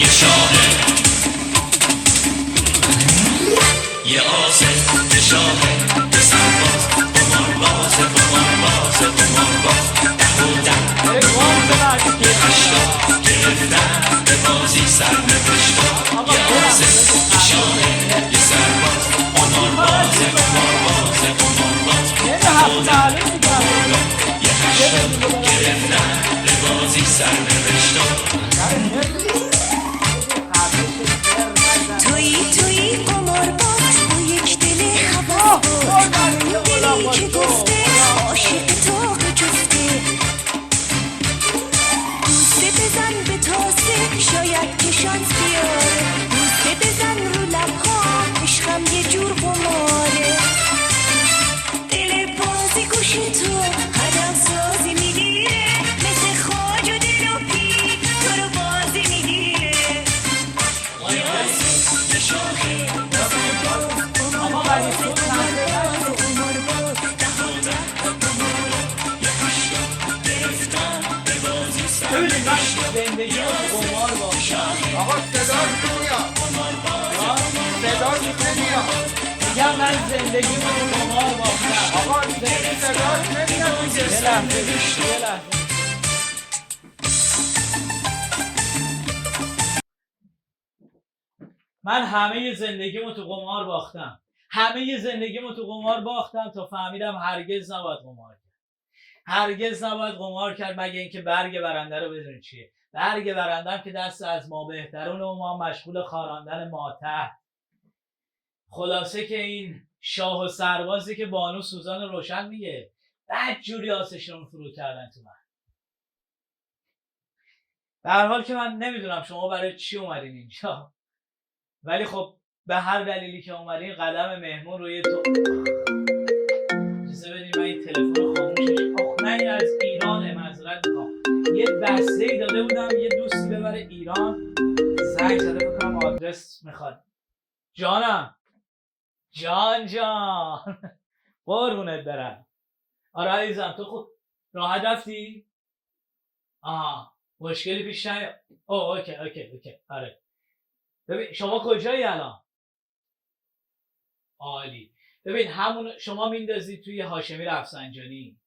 یه شاهه، یه آسه، یه شاهه، یه سرباز، قمارباز، قمارباز، قمارباز، یه هشتا گرفتن به بازی سرنوشتا. یه آسه، یه شاهه، یه سرباز، قمارباز، قمارباز، قمارباز، یه هشتا گرفتن به بازی سرنوشتا. تویی قمارباز با یک دل هوسباز، دلی که گفته عاشق تو جفته. بوسه بزن به تاسه شاید که شانس بیاره، بوسه بزن رو لبها عشقم یه جور قماره. دل بازی گوش تو قدم سازی میگیره، مثل خواج و دل و پیر تو رو بازی میگیره. یه شاهه، ببینید من زندگی رو قمار باختم. آقا صدا میاد، صدا نمیاد. میگم من زندگی رو قمار باختم. آقا صدا نمیاد. یه لحظه یه لحظه. من همه زندگیمو تو قمار باختم. همه زندگیمو تو قمار باختم تا فهمیدم هرگز نباید قمار کرد. هرگز نباید قمار کرد مگه اینکه برگ برنده رو بدون چیه. برگ برندم که دست از ما بهترونه و ما مشغول خاراندن ماته. خلاصه که این شاه و سربازی که بانو سوزان روشن میگه بد جوری آسشون فرو کردن تو من. به هر حال که من نمیدونم شما برای چی اومدین اینجا، ولی خب به هر دلیلی که اومدین قدم مهمون روی تو. اجازه بدین من این تلفن رو خاموشش. آخ من از ایرانه، معذرت میخوام. یه بسته ای داده بودم یه دوستی ببره ایران، زنگ زده بکنم آدرس میخواد. جانم، جان قربونت برم. آره عزیزم تو خود راحت رفتی؟ آها مشکلی پیش نیاد. اوکی آره. ببین شما کجایی الان؟ عالی. ببین همون شما میندازی توی هاشمی رفسنجانی،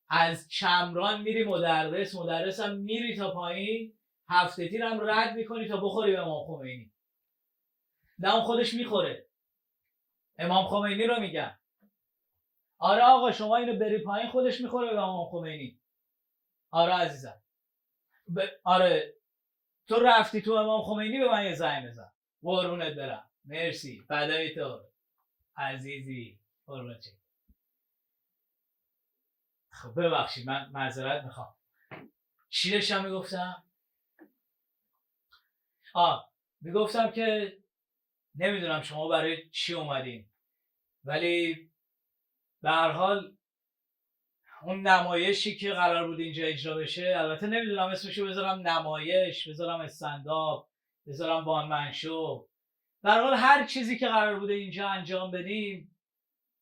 از چمران میری مدرس هم میری تا پایین، هفته تیر هم رد میکنی تا بخوری به امام خمینی. نه اون خودش میخوره، امام خمینی رو میگن. آره آقا شما اینو بری پایین خودش میخوره به امام خمینی. آره عزیزم. آره تو رفتی تو امام خمینی به من یه زنگ بزن. قربونت برم. مرسی. فدای تو عزیزی. قربونت. خب ببخشید من معذرت میخوام. چی داشتم میگفتم؟ میگفتم که نمیدونم شما برای چی اومدین، ولی به هر حال اون نمایشی که قرار بود اینجا اجرا بشه، البته نمیدونم اسمشو بذارم نمایش، بذارم استندآپ، بذارم وان شو، به هر حال هر چیزی که قرار بوده اینجا انجام بدیم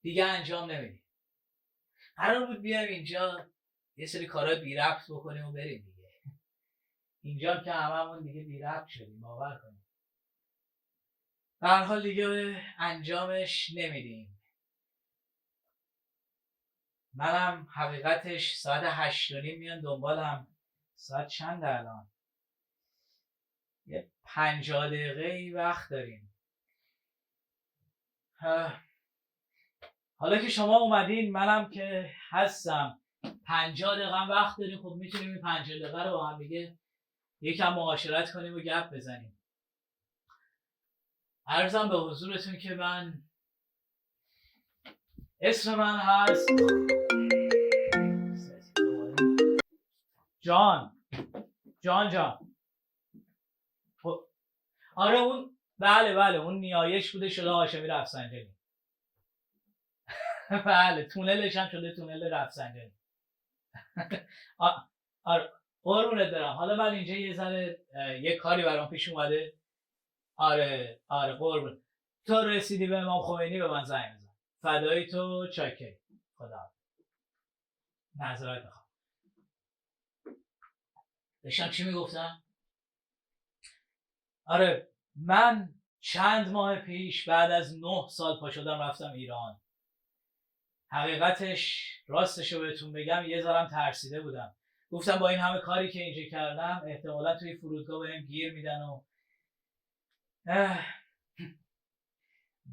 دیگه انجام نمیدیم. قرار بود بیایم اینجا یه سری کارهای بی ربط بکنیم و بریم دیگه. اینجا که هممون دیگه بی ربط شدیم، باور کنیم. به هر حال دیگه انجامش نمیدیم. منم حقیقتش ساعت 8:30 میان دنبالم. ساعت چند الان؟ یه 50 دقیقه وقت داریم. حالا که شما اومدین منم که هستم، 50 دقیقه وقت داریم. خب میتونیم این 50 دقیقه رو با هم دیگه یکم معاشرت کنیم و گپ بزنیم. عرضم به حضورتون که اسم من هست جان. آره اون بله اون نیایش بوده شده هاشمی رفسنجانی. بله تونلش هم شده تونل رفسنجانی. آره قربونت برم. حالا من اینجا یه ذره یه کاری برام پیش اومده. آره قربون. تو رسیدی به امام خمینی به من زنگ بزن. فدای تو. چاکر. خدا. معذرت میخوام. داشتم چی میگفتم؟ آره من چند ماه پیش بعد از 9 سال پا شدم رفتم ایران. حقیقتش راستشو بهتون بگم یه ذرم ترسیده بودم. گفتم با این همه کاری که اینجا کردم احتمالا توی فرودگاه بهم گیر میدن و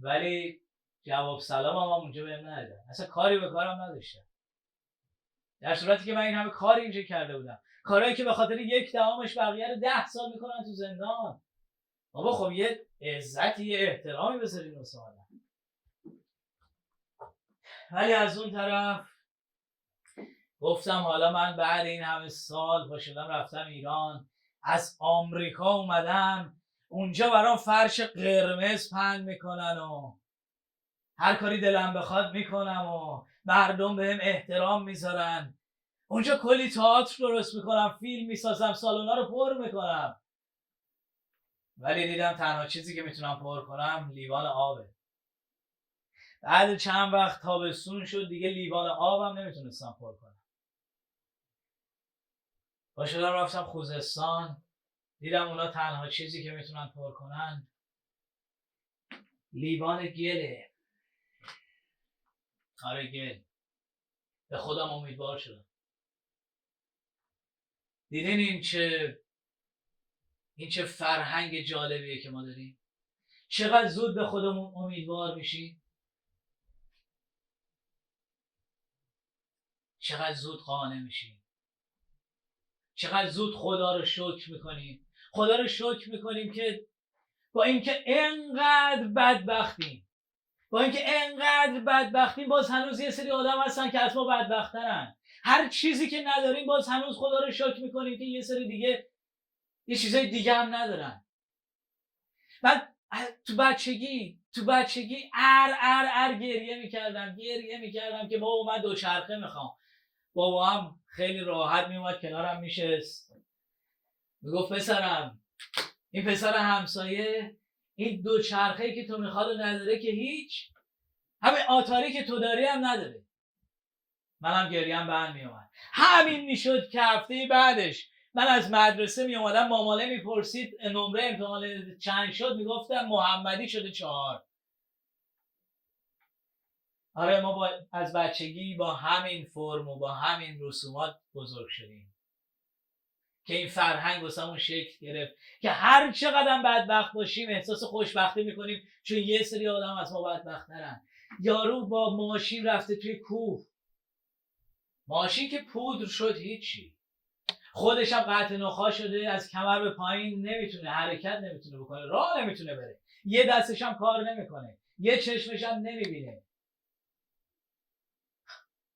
ولی جواب سلام هم اونجا بهم ندادن. اصلا کاری به کارم نداشتم. در صورتی که من این همه کاری اینجا کرده بودم. کارهایی که به خاطر 1/10 بقیه رو 10 سال میکنن تو زندان. بابا خب یه عزتی یه احترامی بذارین واسه آدم. ولی از اون طرف گفتم حالا من بعد این همه سال پا شدم رفتم ایران، از آمریکا اومدم اونجا برام فرش قرمز پهن میکنن و هر کاری دلم بخواد میکنم و مردم بهم احترام میذارن. اونجا کلی تئاتر درست میکنم، فیلم میسازم، سالونا رو پر میکنم. ولی دیدم تنها چیزی که میتونم پر کنم لیوان آبه. بعد چند وقت تابستون شد دیگه لیوان آبم نمیتونستم پر کنم. با شدم رفتم خوزستان، دیدم اونا تنها چیزی که میتونن پر کنن لیوان گله. آره گل. به خودم امیدوار شدم. دیدین این چه فرهنگ جالبیه که ما داریم؟ چقدر زود به خودمون امیدوار میشیم، چقدر زود قانع میشیم، چقدر زود خدا رو شکر میکنیم. خدا رو شکر میکنیم که با اینکه انقدر بدبختیم باز هنوز یه سری آدم هستن که از ما بدبخترن. هر چیزی که نداریم باز هنوز خدا رو شکر میکنیم که یه سری دیگه یه چیزای دیگه هم ندارن. من تو بچگی گریه میکردم که بابا من دوچرخه میخوام. بابا هم خیلی راحت میومد کنارم میشست میگفت پسرم، این پسر همسایه این دوچرخه‌ای که تو میخواد نداره که هیچ، همین آتاری که تو داری هم نداره. منم گریم بند میومد. همین میشد که هفته بعدش من از مدرسه میومدم، مامانه میپرسید نمره امتحان چند شد، میگفتم محمدی شده 4. آره ما از بچگی با همین فرم و با همین رسومات بزرگ شدیم که این فرهنگ واسمون شکل گرفت که هر چقدر بدبخت باشیم احساس خوشبختی میکنیم چون یه سری آدم از ما بدبخت‌ترن. یارو با ماشین رفته توی کوه، ماشین که پودر شد هیچی، خودش هم قطع نخاع شده، از کمر به پایین نمیتونه حرکت نمیتونه بکنه، راه نمیتونه بره، یه دستش هم کار نمیکنه، یه چشمش هم نمیبینه،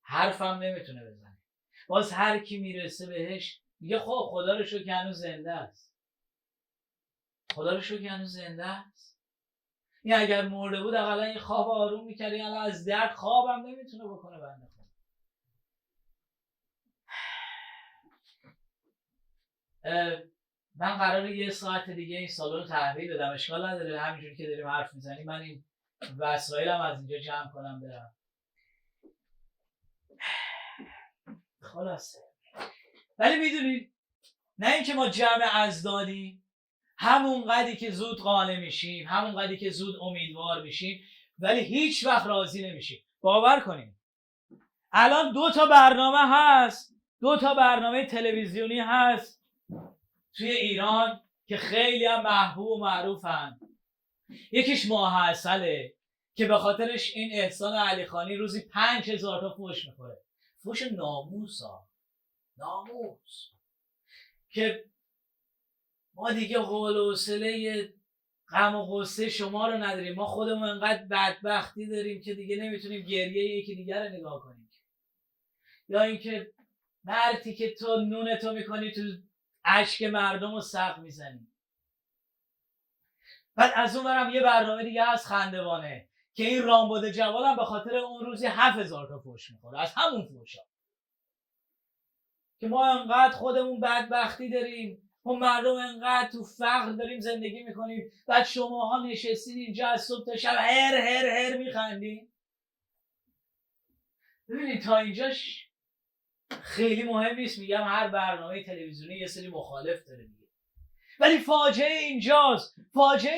حرفم نمیتونه بزنه. باز هر کی میرسه بهش میگه خب خدا رو شکر که هنوز زنده است. خدا رو شکر که هنوز زنده است. این اگر مرده بود اقلا این خواب آروم میکرد، این الان از درد خوابم نمیتونه بکنه بنده خدا. من قراره 1 ساعت دیگه این سالن رو تحویل بدم، اشکال نداره، همینجوری که داریم حرف میزنیم من این وسایلم از اینجا جمع کنم برم. خلاصه ولی میدونید نه اینکه ما جمع ازدادیم، همون قدری که زود قانع میشیم، همون قدری که زود امیدوار میشیم، ولی هیچ وقت راضی نمیشیم. باور کنیم الان 2 تا برنامه هست، 2 تا برنامه تلویزیونی هست توی ایران که خیلی هم محبوب و معروفن. یکیش ماه عسله که به خاطرش این احسان علیخانی روزی 5000 تا فحش میخوره، فحش ناموس که ما دیگه حول و حوصله غم و غصه شما رو نداریم. ما خودمون انقدر بدبختی داریم که دیگه نمیتونیم گریه یکی دیگر رو نگاه کنیم. یا اینکه مرتی که تو نونتو میکنی تو اشک مردم رو سقف میزنی. بعد از اون برم یه برنامه دیگه از خندوانه که این رامبد جواد هم به خاطر اون روزی 7000 تا فحش میخوره از همون فحشا. که ما انقدر خودمون بدبختی داریم، ما مردم انقدر تو فقر داریم زندگی میکنیم، بعد شماها نشستین اینجا از صبح تا شب هر میخندین. ببینید تا اینجاش خیلی مهم نیست، میگم هر برنامه تلویزیونی یه سری مخالف داره دیگه، ولی فاجعه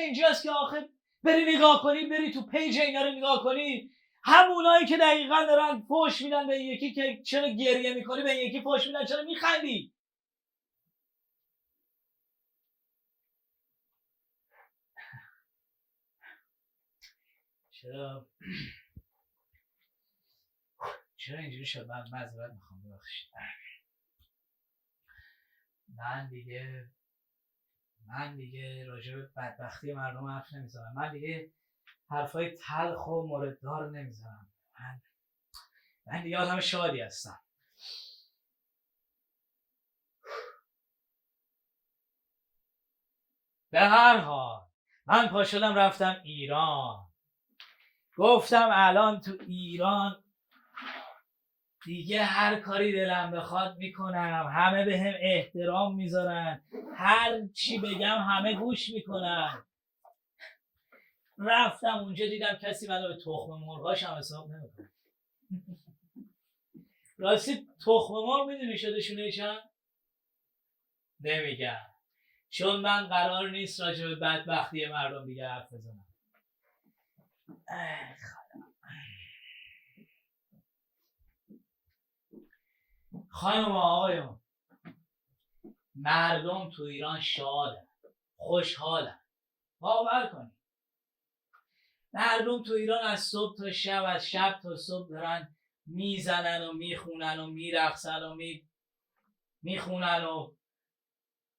اینجاست که آخه بری نگاه کنی، بری تو پیج اینا رو نگاه کنی، همونایی که دقیقا دارن فحش میدن به یکی که چرا گریه میکنی، به یکی فحش میدن چرا میخندی. چرا اینجوری شد؟ من معذرت میخوام، ببخشید. من دیگه راجع به بدبختی مردم حرف نمیزنم. من دیگه حرفای تلخ و مورددار نمیزنم. من دیگه آدم شادی هستم. به هر حال من پا شدم رفتم ایران. گفتم الان تو ایران دیگه هر کاری دلم بخواد میکنم، همه به هم احترام میذارن، هر چی بگم همه گوش میکنن. رفتم اونجا دیدم کسی منو به تخم مرغاش هم حساب نمیکنه. راستی تخم مرغ میدونی شدشونه چند؟ نمیگم، چون من قرار نیست راجع به بدبختی مردم دیگه حرف بزنم. خانم و آقایون، مردم تو ایران شادن، خوشحالن. باور کنید مردم تو ایران از صبح تا شب، از شب تا صبح دارن میزنن و میخونن و میرقصن و میخونن و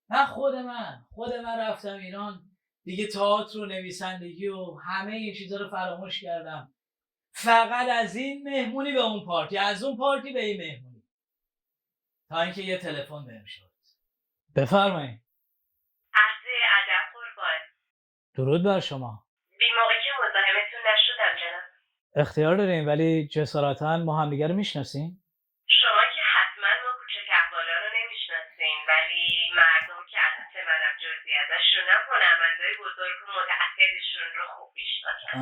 من خود من رفتم ایران دیگه، تئاتر و نویسندگی و همه این چیزا رو فراموش کردم، فقط از این مهمونی به اون پارتی، از اون پارتی به این مهمونی، تا اینکه یه تلفن بهم شد. بفرمایید. عرض ادب قربان. درود بر شما. بی موقع که مزاحمتون نشدم جناب. اختیار داریم، ولی جسارتا ما همدیگه رو میشناسیم؟ شما که حتما ما کوچک احوالا رو نمیشناسین، ولی مردم که البته منم جزئی ازشونم، هنرمندای بزرگ و متعهدشون رو خوب میشناسم.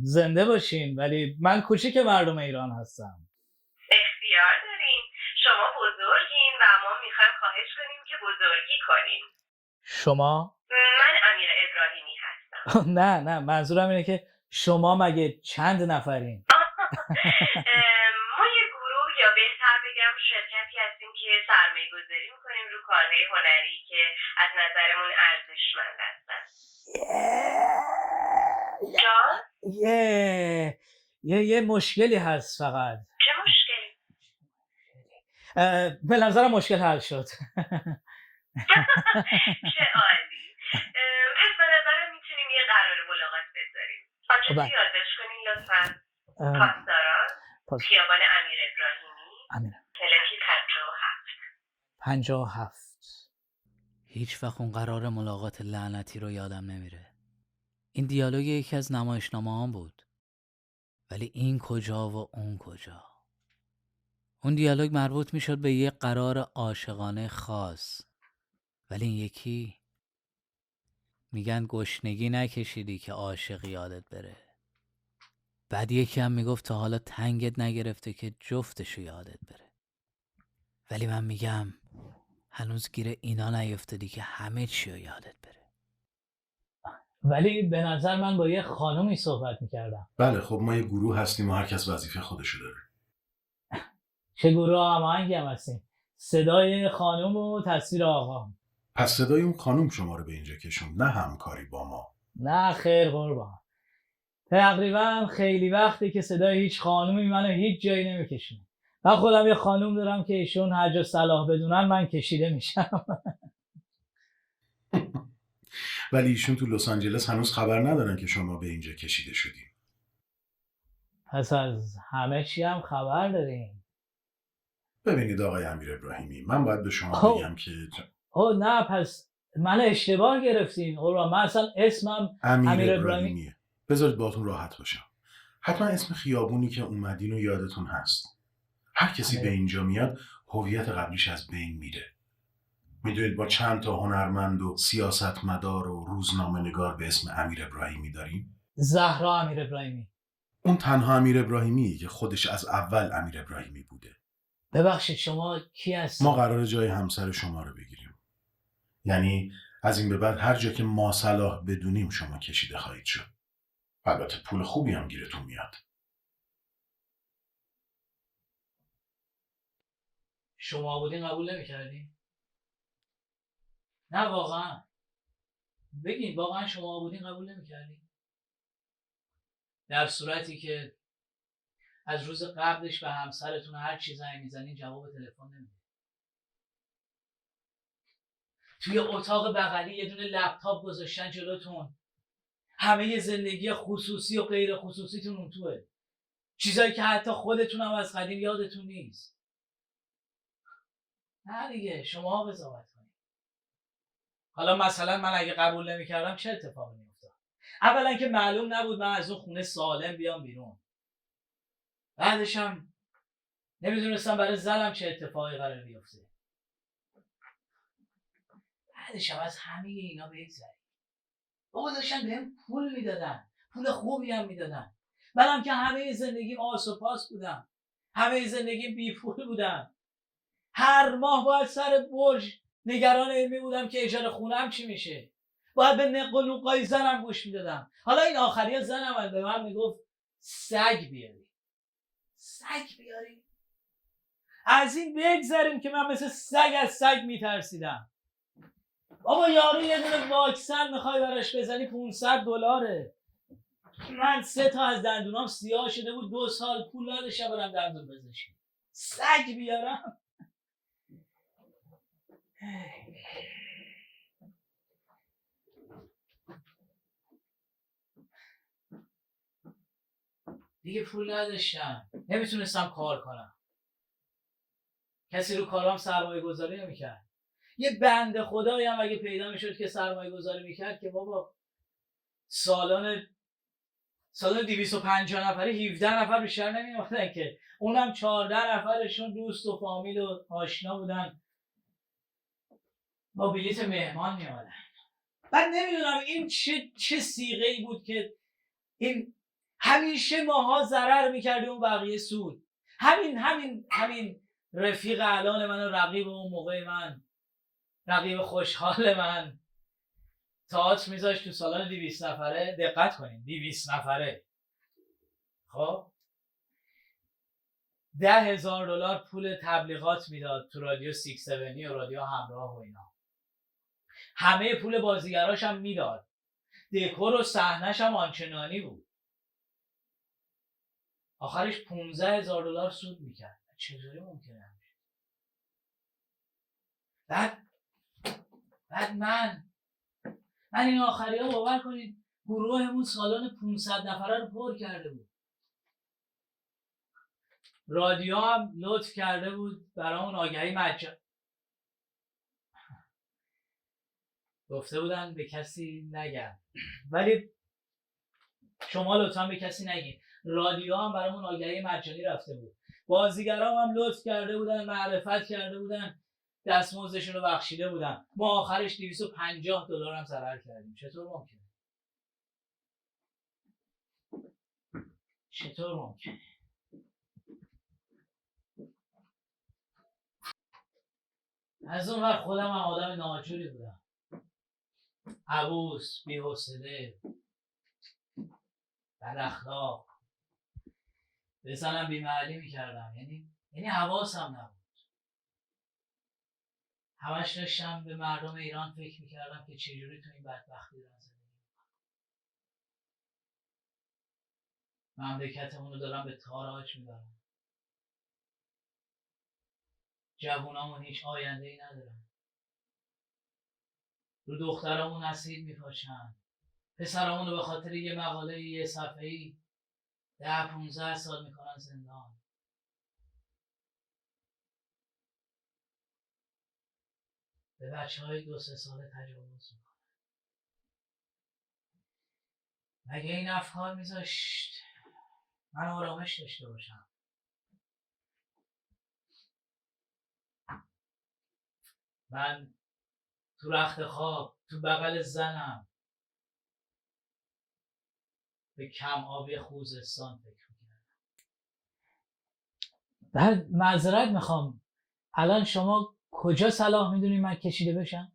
زنده باشین، ولی من کوچیک مردم ایران هستم. اختیار دارین، شما بزرگین و ما میخوایم خواهش کنیم که بزرگی کنیم. شما؟ من امیر ابراهیمی هستم. نه منظورم اینه که شما مگه چند نفرین؟ ما یه گروه، یا بهتر بگم شرکتی هستیم که سرمایه گذاری میکنیم رو کارهای هنری که از نظرمون ارزشمند هستن. یه مشکلی هست فقط. چه مشکلی؟ به نظرم مشکل حل شد. چه عالی. پس به نظرم میتونیم یه قرار ملاقات بذاریم. آدرس یادداشت کنین لطفا. پاسداران، خیابان امیر ابراهیمی، تلفی 57. هیچ وقت اون قرار ملاقات لعنتی رو یادم نمیره. این دیالوگ یکی از نمایشنامه‌هام بود، ولی این کجا و اون کجا. اون دیالوگ مربوط میشد به یه قرار عاشقانه خاص، ولی این یکی میگن گشنگی نکشیدی که عاشق یادت بره. بعد یکی هم میگفت تا حالا تنگت نگرفته که جفتشو یادت بره. ولی من میگم هنوز گیر اینا نیفتادی که همه چی رو یادت بره. ولی به نظر من با یه خانومی صحبت میکردم. بله خب ما یه گروه هستیم و هر کس وظیفه خودشو داره. چه گروه هماهنگی هم هستیم. صدای خانوم و تصویر آقا. پس صدای اون خانوم شما رو به اینجا کشون، نه همکاری با ما. نه خیر قربان. تقریبا خیلی وقتی که صدای هیچ خانومی منو هیچ جایی نمیکشونه. من خودم یه خانوم دارم که ایشون هر جا صلاح بدونن من کشیده میشم. ولی ایشون تو لس آنجلس هنوز خبر ندارن که شما به اینجا کشیده شدیم. پس از همه چی هم خبر داریم. ببینید آقای امیر ابراهیمی، من باید به شما بگم که نه پس من اشتباه گرفتین قربان. من اصلا اسمم امیر ابراهیمیه. بذارید باهاتون راحت باشم. حتما اسم خیابونی که اومدین و یادتون هست. هر کسی به اینجا میاد هویت قبلیش از بین میره. میدونید با چند تا هنرمند و سیاستمدار و روزنامه‌نگار به اسم امیر ابراهیمی داریم؟ زهرا امیر ابراهیمی. اون تنها امیر ابراهیمیه که خودش از اول امیر ابراهیمی بوده. ببخشید شما کی هستید؟ ما قراره جای همسر شما رو بگیریم. یعنی از این به بعد هر جا که ما صلاح بدونیم شما کشیده خواهید شد. البته پول خوبی هم گیرتون میاد. شما بودین قبول نمی‌کردین؟ نه واقعا بگین، واقعا شما بودین قبول نمی‌کردین؟ در صورتی که از روز قبلش به همسرتون هر چی زنگ میزنین جواب تلفن نمیده. توی اتاق بغلی یه دونه لپتاپ گذاشتن جلوتون، همه زندگی خصوصی و غیر خصوصیتون اون توه، چیزایی که حتی خودتون هم از قدیم یادتون نیست. نه دیگه، شما قضاوت کنید. حالا مثلا من اگه قبول نمی‌کردم چه اتفاقی می‌افتاد؟ اولا که معلوم نبود من از اون خونه سالم بیام بیرون. بعدش هم نمیدونستم برای زنم چه اتفاقی قرار بیفته. بعدش هم از همه اینا بگذریم. بابا داشتن بهم پول میدادن، پول خوبی هم میدادن. منم که همه زندگیم آس و پاس بودم، همه زندگیم بی پول بودم. هر ماه باید سر برج نگران علمی بودم که اجاره خونم چی میشه. باید به نق و نوقای زنم گوش میدادم. حالا این آخریا زنم به من میگفت سگ بیاری، سگ بیاری. از این بگذریم که من مثل سگ از سگ میترسیدم. بابا یارو یه دونه واکسن میخوای براش بزنی $500. من 3 تا از دندونام سیاه شده بود، 2 سال پول نداشتم برم دندون پزشکی. سگ بیارم؟ دیگه پول نداشتم، نمیتونستم کار کنم. کسی رو کارام سرمایه گذاری نمیکرد. یه بنده خدایی هم اگه پیدا میشد که سرمایه گذاری میکرد که بابا سالان 250 نفری 17 نفر بیشتر نمیومدن که، اونم 14 نفرشون دوست و فامیل و آشنا بودن، با بلیت مهمان میامدن. بعد نمیدونم این چه صیغه‌ای بود که این همیشه ماها ضرر میکردیم و بقیه سود. همین رفیق الان من و رقیب اون موقع من، رقیب خوشحال من، تئاتر میذاشت تو سالن 200 نفره. دقت کنین 200 نفره. خب $10,000 پول تبلیغات میداد تو رادیو 670 و رادیو همراه و اینا. همه پول بازیگراش هم میداد. دکور و صحنه‌ش هم آنچنانی بود. آخرش $15,000 سود میکرد. چطوری ممکنه همشه؟ بعد من این آخری ها باور کنید گروهمون سالن 500 نفره رو پر کرده بود. رادیو هم لطف کرده بود برامون آگهی مجانی. گفته بودن به کسی نگن، ولی شما لطفا به کسی نگین. رادیو هم برامون آگهی مجانی رفته بود. بازیگرا هم لطف کرده بودن، معرفت کرده بودن، دستمزدشون رو بخشیده بودن. ما آخرش $250 هم ضرر کردیم. چطور ممکنه؟ چطور ممکنه؟ از اون وقت خودم هم آدم ناجوری بودم، عبوس، بی‌حوصله، بد اخلاق، بزنم بی‌محلی میکردم. یعنی حواسم نبود. همش داشتم به مردم ایران فکر میکردم که چجوری تو این بدبختی دارن زندگی میکنن. مملکتمون رو دارن به تاراج میبرن. جوونامون هیچ آینده‌ای ندارن. رو دخترامون اسید میپاشن. پسرامون رو به خاطر یه مقاله یه صفحه‌ای 10-15 سال میکنن زندان. به بچه‌های 2-3 ساله تجاوز میکنن. مگه این افکار میذاشت من آرامش داشته باشم؟ من تو رخت خواب تو بغل زنم به کم آبی خوزستان فکر میکردم. بعد معذرت میخوام، الان شما کجا صلاح میدونی من کشیده بشم؟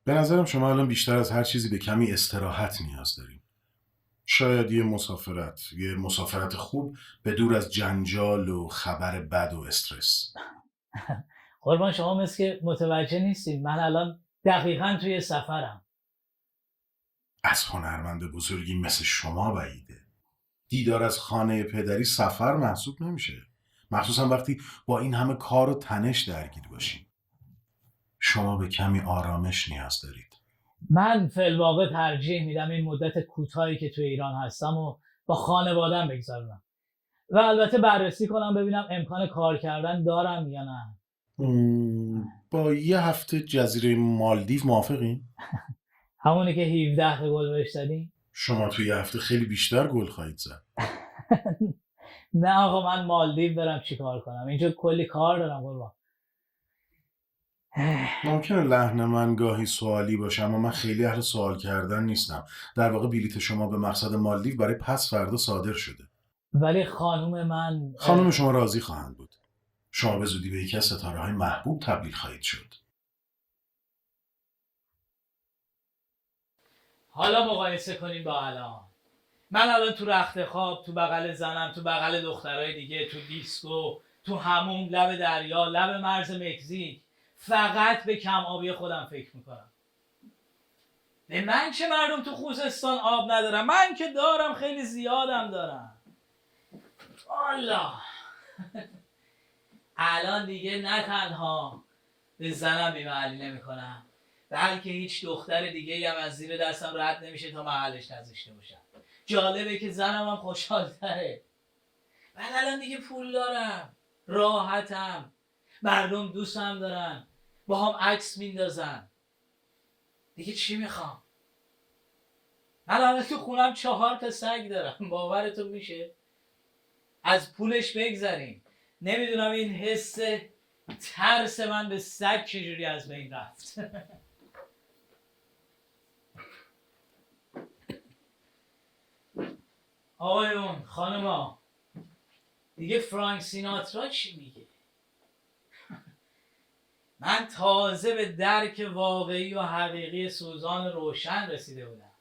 به نظرم شما الان بیشتر از هر چیزی به کمی استراحت نیاز داریم. شاید یه مسافرت خوب به دور از جنجال و خبر بد و استرس. قربان شما مثل که متوجه نیستید، من الان دقیقاً توی سفرم. از هنرمند بزرگی مثل شما بعیده. دیدار از خانه پدری سفر محسوب نمیشه، مخصوصا وقتی با این همه کار و تنش درگیر باشید. شما به کمی آرامش نیاز دارید. من فی‌الواقع ترجیح میدم این مدت کوتاهی که توی ایران هستم و با خانواده‌ام بگذرونم و البته بررسی کنم ببینم امکان کار کردن دارم یا نه. با یه هفته جزیره مالدیو موافقین؟ همونی که 17 گل بهش زدیم؟ شما توی یه هفته خیلی بیشتر گل خواهید زد. نه آقا، من مالدیو برم چیکار کنم؟ اینجا کلی کار دارم قربان. ممکنه لحن من گاهی سوالی باشه، اما من خیلی اهل سوال کردن نیستم. در واقع بلیت شما به مقصد مالدیو برای پس فردا صادر شده. ولی خانم شما راضی خواهند بود. شما به زودی به یکی از ستاره‌های محبوب تبدیل خواهید شد. حالا مقایسه کنیم با الان. من الان تو رخت خواب، تو بغل زنم، تو بغل دخترای دیگه، تو دیسکو، تو همون لب دریا، لب مرز مکزیک، فقط به کم آبی خودم فکر میکنم. به من چه مردم تو خوزستان آب ندارم؟ من که دارم، خیلی زیادم دارم. والا الان دیگه نه تنها به زنم بی‌محلی نمیکنم، بلکه هیچ دختر دیگه هم از زیر دستم رد نمیشه تا محلش نذاشته باشم. جالبه که زنم هم خوشحال‌تره. من الان دیگه پول دارم، راحتم، مردم دوستم دارن، با هم عکس میندازن. دیگه چی میخوام؟ من الان تو خونم 4 تا سگ دارم. باورتون میشه؟ از پولش بگذریم، نمیدونم این حس ترس من به سگ چجوری از بین رفت. آقایون، خانما، دیگه فرانک سیناترا چی میگه؟ من تازه به درک واقعی و حقیقی سوزان روشن رسیده بودم.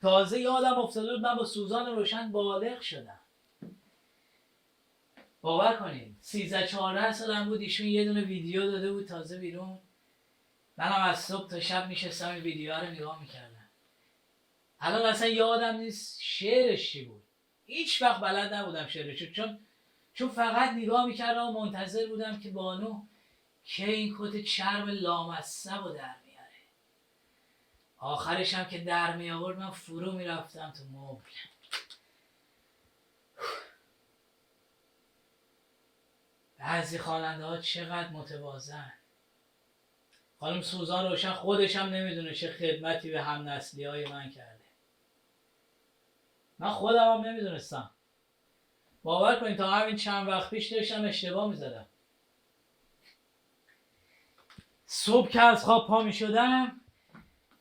تازه یادم افتاده بود من با سوزان روشن بالغ شدم. باور کنید 13-14 سالم بود، ایشون یه دونه ویدیو داده بود تازه بیرون. منم از صبح تا شب میشستم این ویدیو رو نگاه میکردم. الان اصلا یادم نیست شعرش چی بود. هیچ وقت بلد نبودم شعرش، چون فقط نگاه میکردم و منتظر بودم که بانو که این کت چرم لامصب رو در میاره. آخرش هم که در می آورد من فرو میرفتم تو مبل. بعضی خواننده ها چقدر متواضعن. خانم سوزان روشن خودش هم نمیدونه چه خدمتی به هم نسلی های من کرده. من خودم هم نمیدونستم. باور کنید تا همین چند وقت پیش داشتم اشتباه میزدم. صبح که از خواب پا میشدم،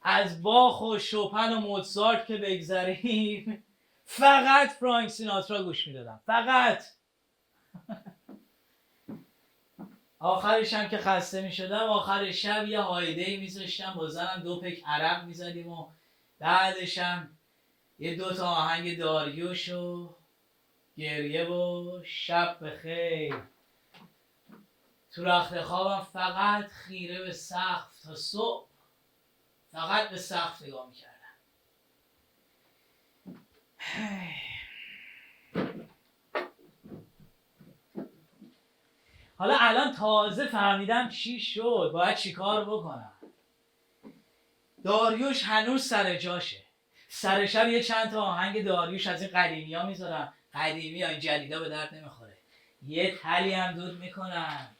از باخ و شوپن و موزارت که بگذریم، فقط فرانک سیناترا گوش میدادم. فقط. آخرش هم که خسته میشدم، آخر شب یه هایدهی میذاشتم با زنم 2 پک عرق میزدیم و بعدش هم 2 تا آهنگ داریوش و گریه و شب بخیر. تو رخت خوابم فقط خیره به سقف تا صبح، فقط به سقف نگاه میکردم. حالا الان تازه فهمیدم چی شد، باید چی کار بکنم. داریوش هنوز سر جاشه. سر شب یه چند تا آهنگ داریوش از این قدیمی ها میذارم. قدیمی ها، این جدیدا به درد نمیخوره. یه تلی هم دود میکنم.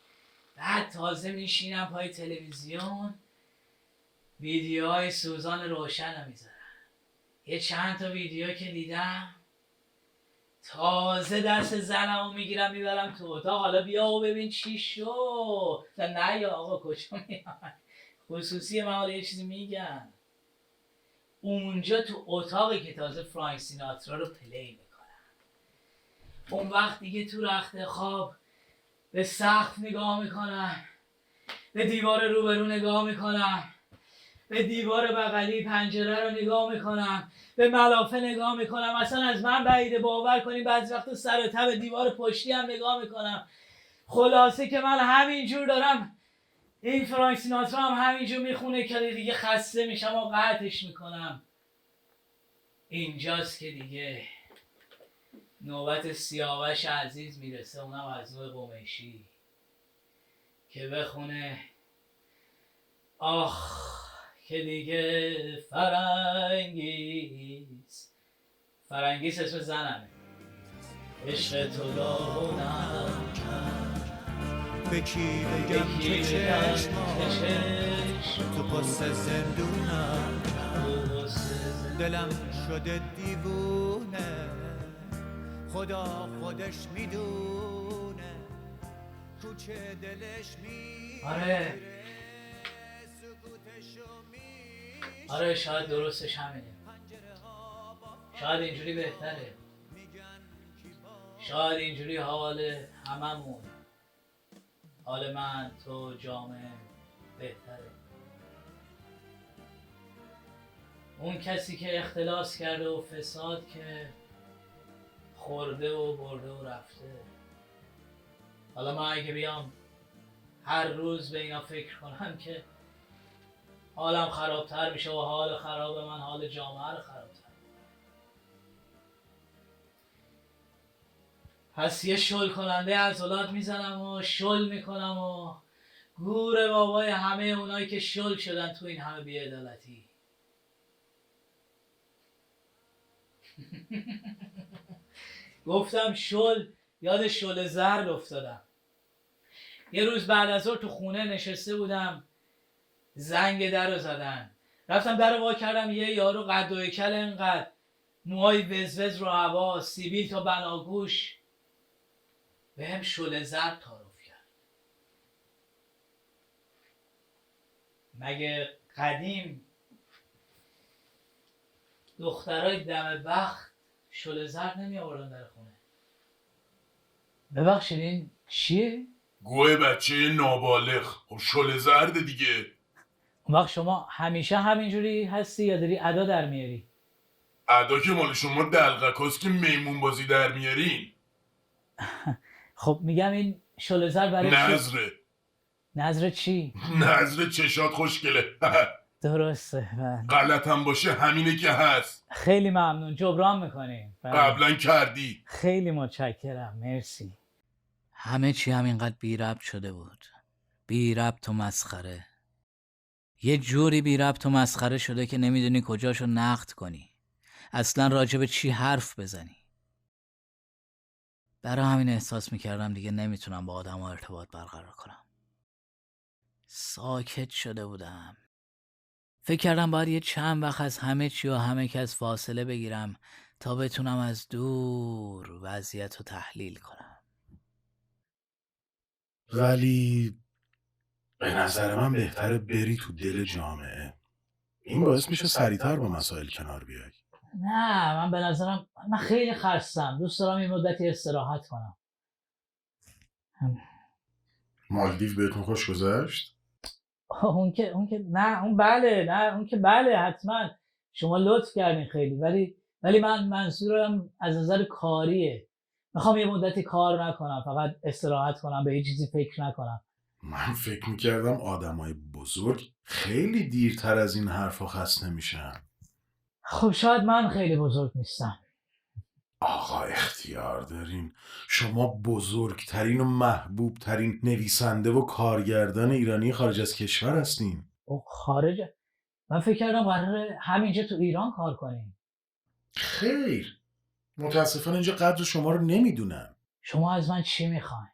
بعد تازه میشینم پای تلویزیون، ویدیوهای سوزان روشن رو میذارم. یه چند تا ویدیو که دیدم، تازه دست زنم رو میگیرم میبرم تو اتاق. حالا بیا و ببین چی شد. نه یا آقا کجا میاد؟ خصوصی من حالا یه چیزی میگم. اونجا تو اتاقی که تازه فرانک سیناترا رو پلی میکنم. اون وقت دیگه تو رخت خواب به سقف نگاه میکنم، به دیوار روبرو نگاه میکنم، به دیوار بغلی پنجره رو نگاه میکنم، به ملافه نگاه میکنم، اصلا از من بعیده. باور کنیم بعضی وقتا سر و ته دیوار پشتی هم نگاه میکنم. خلاصه که من همینجور دارم این فرانک سیناترا هم همینجور میخونه که دیگه خسته میشم و قطعش میکنم. اینجاست که دیگه نوبت سیاوش عزیز میرسه، اونم از نوع قمیشی، که بخونه آخ که دیگه فرنگیس اسم زنمه، عشق تو داغونم کرد، به کی بگم که چشم تو پس زندونم، دلم شده دیوونه، خدا خودش میدونه کوچه دلش میره. آره شاید درستش همینه، شاید اینجوری بهتره، شاید اینجوری حال هممون، حال من، تو، جامعه بهتره. اون کسی که اختلاس کرده و فساد که خورده و برده و رفته. حالا من اگه بیام هر روز به اینا فکر کنم که حالم خرابتر میشه و حال خراب من حال جامعه رو خرابتر. پس یه شل کننده عضلات میزنم و شل میکنم و گور بابای همه اونایی که شل شدن تو این همه بی‌عدالتی. گفتم شل، یاد شل زرد افتادم. یه روز بعد از ظهر تو خونه نشسته بودم، زنگ در رو زدن. رفتم در رو وا کردم، یه یارو قد و هیکل انقدر، موهای وزوز رو هوا، سیبیل تا بناگوش، بهم شل زرد تعارف کرد. مگه قدیم دخترای دم بخت شل زرد نمی آوردن در خونه؟ ببخشید این چیه؟ گوه بچه نابالغ. خب شل زرد دیگه. اون وقت شما همیشه همینجوری هستی یا داری ادا در میاری؟ ادا که مال شما دلقکاست که میمون بازی در میارین. خب میگم این شل زرد برای نظره. نظر چی؟ نظر چشات خوشگله. درسته. غلط هم باشه همینه که هست. خیلی ممنون، جبران میکنیم. قبلا کردی. خیلی متشکرم، مرسی. همه چی همینقدر بی ربط شده بود، بی ربط و مسخره. یه جوری بی ربط و مسخره شده که نمیدونی کجاشو نقد کنی، اصلا راجب چی حرف بزنی. برای همین احساس میکردم دیگه نمیتونم با آدم ها ارتباط برقرار کنم. ساکت شده بودم. فکر کردم باید یه چند وقت از همه چی و همه کس فاصله بگیرم تا بتونم از دور وضعیت رو تحلیل کنم. ولی به نظر من بهتره بری تو دل جامعه. این باعث میشه سریعتر با مسائل کنار بیای. نه، من به نظرم من خیلی خستم، دوست دارم این مدتی استراحت کنم. مالدیو بهتون خوش گذشت؟ اون که نه، اون که بله حتما شما لطف کردین خیلی، ولی من منظورم از نظر کاریه. میخوام یه مدتی کار نکنم، فقط استراحت کنم، به هیچ چیزی فکر نکنم. من فکر میکردم آدمای بزرگ خیلی دیرتر از این حرفا خسته میشن. خب شاید من خیلی بزرگ نیستم. آقا اختیار دارین. شما بزرگترین و محبوب ترین نویسنده و کارگردان ایرانی خارج از کشور هستین. او خارج؟ من فکر کردم قراره همینجا تو ایران کار کنیم. خیر، متاسفانه اینجا قدر شما رو نمیدونن. شما از من چی میخواین؟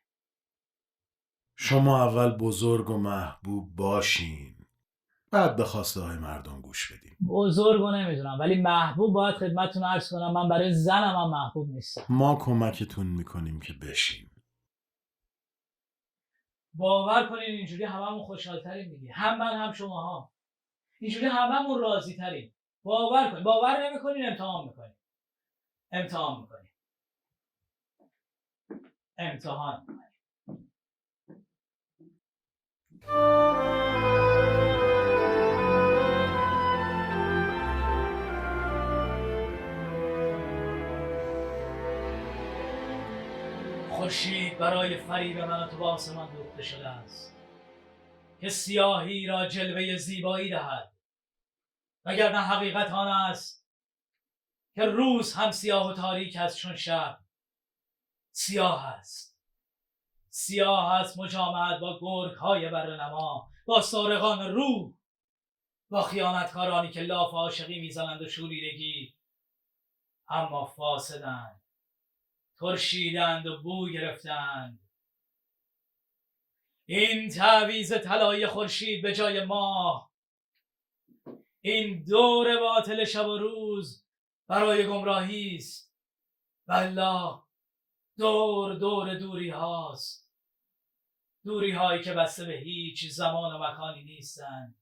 شما اول بزرگ و محبوب باشین، بعد به خواسته های مردم گوش بدین. بزرگو نمیدونم، ولی محبوب باید خدمتتون عرض کنم من برای زنم هم محبوب نیستم. ما کمکتون میکنیم که بشین. باور کنین اینجوری هممون خوشحال‌تریم دیگه، هم من هم شماها. اینجوری هممون راضی‌تریم. باور کنین. باور نمی‌کنین امتحان می‌کنین. امتحان می‌کنین. امتحان می‌کنین. خورشید برای فریب من و تو به آسمان دوخته شده است که سیاهی را جلوه زیبایی دهد، وگرنه حقیقت آن است که روز هم سیاه و تاریک است چون شب. سیاه است، سیاه است مجامعت با گرگ‌های برنما، با سارقان روح، با خیانتکارانی که لاف عاشقی میزنند و شوریدگی، اما فاسدند، ترشیدند و بو گرفتند. این تعویض طلایی خورشید به جای ماه، این دور باطل شب و روز برای گمراهی است. والله دور دوری هاست، دوری هایی که بسته به هیچ زمان و مکانی نیستند.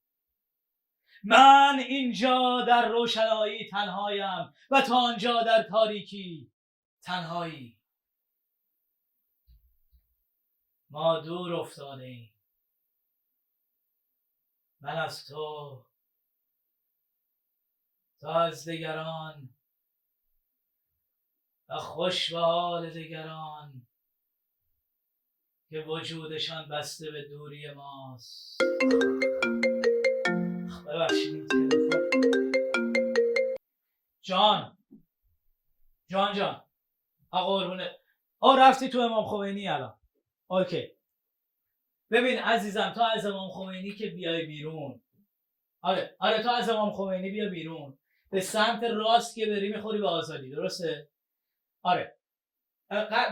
من اینجا در روشنایی تنهایم و تا آنجا در تاریکی تنهایی. ما دور افتاده ایم، من از تو از دگران و خوش به حال دگران که وجودشان بسته به دوری ماست. ببخشید تلفن. جان قربونه. رفتی تو امام خمینی الان؟ اوکی. ببین عزیزم، تو از امام خمینی که بیای بیرون، آره تو از امام خمینی بیا بیرون، به سمت راست که بری میخوری به آزادی، درسته؟ آره.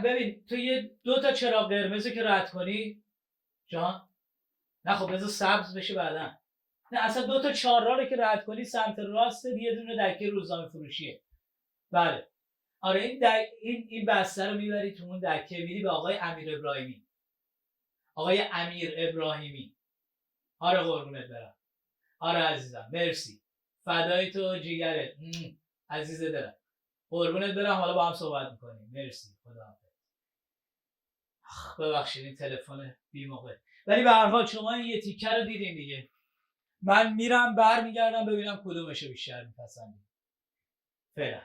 ببین تو یه 2 چراغ قرمزو که رد کنی جان، نه خب بذار سبز بشه بعدن، نه اصلا 2 چهارراه رو که رد کنی سمت راست یه دونه دکه روزنامه فروشیه. بله آره، این بسته رو میبری تو اون دکه، میری به آقای امیر ابراهیمی. آره قربونت برم. آره عزیزم، مرسی، فدای تو جیگرت، عزیز دلم، قربونت برم. حالا با هم صحبت میکنیم. مرسی، خداحافظ. ببخشید این تلفن بی موقع، ولی به هر حال شما این یه تیکه رو دیدین دیگه. من میرم برمیگردم ببینم کدومشو بیشتر میپسندید. فعلا.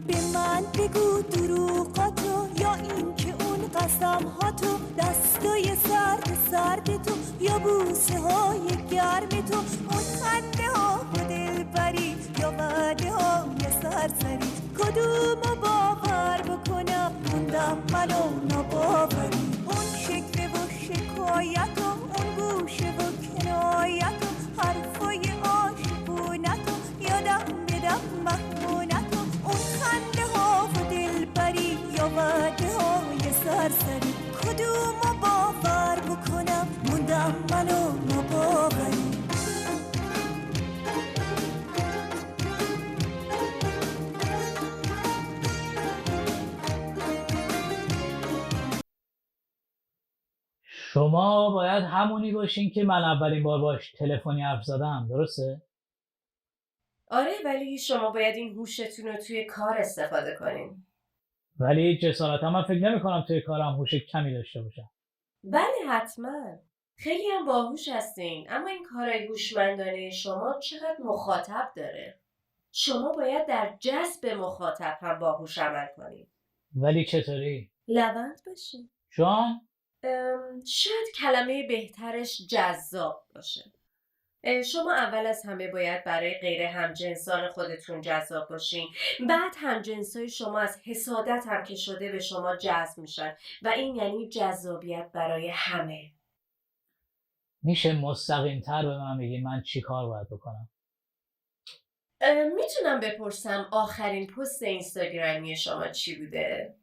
به من بگو دروغاتو یا این که اون قسمهاتو، دستای سرد تو یا بوسه های گرم تو، اون خنده ها و دلبری یا وعده های سرسری، کدومو باور بکنم موندم منو ناباوری. اون شکوه و شکایتو، اون گوشه و کنایتو، حرفای عاشقونتو، یادم بدم محمونتو، اون خنده ها و دلبری یا وعده های سرسری، کدومو باور بکنم موندم منو ناباوری. شما باید همونی باشین که من اولین بار باش تلفنی حرف زدم، درسته؟ آره، ولی شما باید این هوشتون رو توی کار استفاده کنین. ولی جسارتا من فکر نمی کنم توی کارم هوش کمی داشته باشم. بله حتما، خیلی هم باهوش هستین، اما این کارهای هوشمندانه شما چقدر مخاطب داره. شما باید در جذب مخاطب هم باهوش عمل کنین. ولی چطوری؟ لبند باشین. جان؟ شاید کلمه بهترش جذاب باشه. شما اول از همه باید برای غیر همجنسان خودتون جذاب باشین، بعد همجنسای شما از حسادت هم که شده به شما جذب میشن و این یعنی جذابیت برای همه. میشه مستقیم تر به من بگی من چی کار باید بکنم؟ میتونم بپرسم آخرین پست اینستاگرامی شما چی بوده؟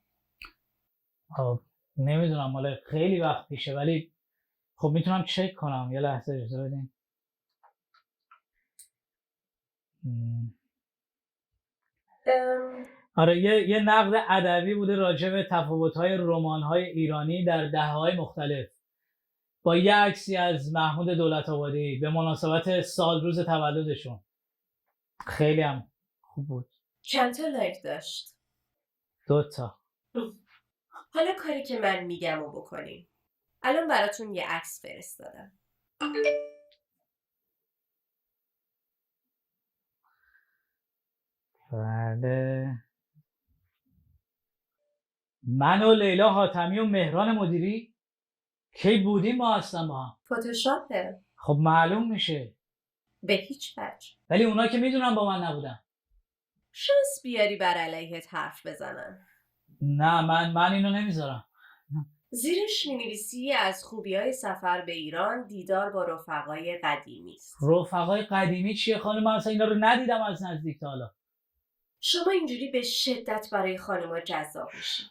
نمیدونم، مال خیلی وقت پیشه، ولی خب میتونم چک کنم. یه لحظه اجازه بدین. آره یه نقد ادبی بوده راجع به تفاوت‌های رمان‌های ایرانی در دهه‌های مختلف با یه عکسی از محمود دولت‌آبادی به مناسبت سال روز تولدشون. خیلی هم خوب بود. چند تا لایک داشت؟ 2 تا. حالا کاری که من میگم رو بکنیم. الان براتون یه عکس فرستادم. بله. من و لیلا حاتمی و مهران مدیری کی بودیم ما اصلا با هم؟ فتوشاپه. خب معلوم میشه. به هیچ وجه. ولی اونا که میدونن با من نبودن. شانس بیاری بر علیهت حرف بزنن. نه من اینو نمیذارم. زیرش می‌نویسی از خوبی‌های سفر به ایران دیدار با رفقای قدیمی است. رفقای قدیمی چیه خانم؟ من اصلا اینا رو ندیدم از نزدیک تا حالا. شما اینجوری به شدت برای خانوما جذاب میشی.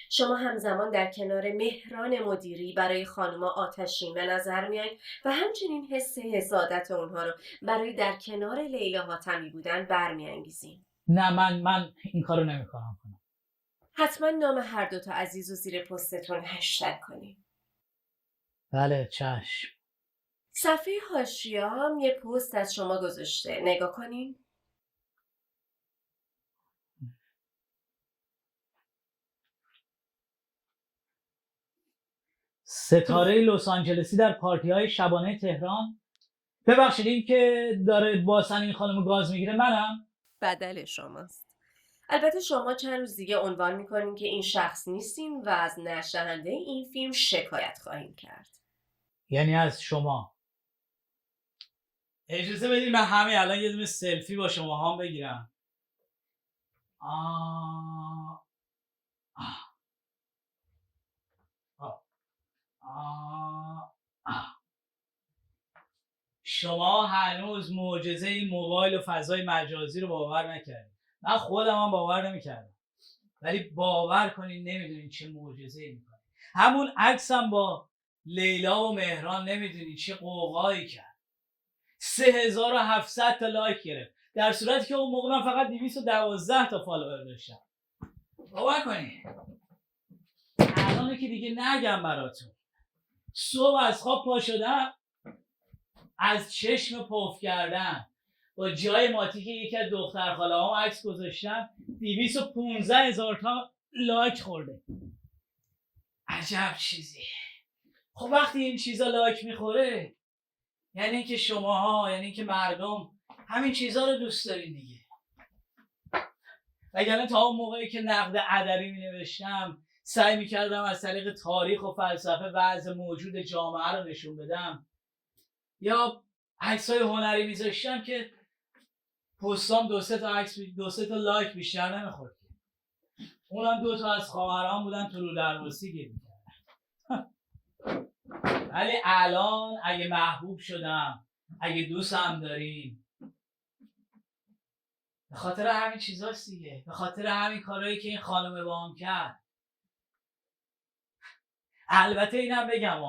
شما همزمان در کنار مهران مدیری برای خانوما آتشین به نظر میایید و همچنین حس حسادت اونها رو برای در کنار لیلا حاتمی بودن برمیانگیزین. نه من این کارو نمیکنم. حتما نام هر دوتا عزیز و زیر پستتون هشتگ کنین. بله چشم. صفحه حاشیه هم یه پست از شما گذاشته، نگاه کنین. ستاره لس آنجلسی در پارتی‌های شبانه تهران. ببخشید این که داره باسن این خانم گاز میگیره منم؟ بدل شماست. البته شما چند روز دیگه عنوان میکنین که این شخص نیستین و از نشرنده این فیلم شکایت خواهیم کرد. یعنی از شما؟ اجازه بدید من همین الان یه دونه سلفی با شما هم بگیرم. شما هنوز معجزه این موبایل و فضای مجازی رو باور نکردید. من خودم هم باور نمیکردم. ولی باور کنین نمیدونین چه معجزه‌ای میکنه. همون عکسم با لیلا و مهران نمیدونین چه قوقایی کرد. 3700 تا لایک گرفت. در صورتی که اون موقع من فقط 212 تا فالوور داشتم. باور کنین. الان که دیگه نگم براتون. صبح از خواب پا شدم، از چشم پف کردم با جای ماتی که یکی از دختر خاله هم عکس گذاشتم 215,000 تا لایک خورده. عجب چیزی. خب وقتی این چیزا لایک میخوره یعنی اینکه شماها، یعنی اینکه مردم همین چیزا رو دوست دارین دیگه. وگرنه تا اون موقعی که نقد ادبی مینوشتم سعی میکردم از طریق تاریخ و فلسفه وضع موجود جامعه رو نشون بدم یا عکسای هنری میذاشتم که پستام 2-3 تا 2-3 تا لایک بیشتر نمیخورد. اونم 2 تا از خواهرام بودن تو رو درواسی گیر میکردن. ولی الان اگه محبوب شدم، اگه دوستم داریم، به خاطر همین چیزاست دیگه. به خاطر همین کارهایی که این خانم با هم کرد. البته اینم بگم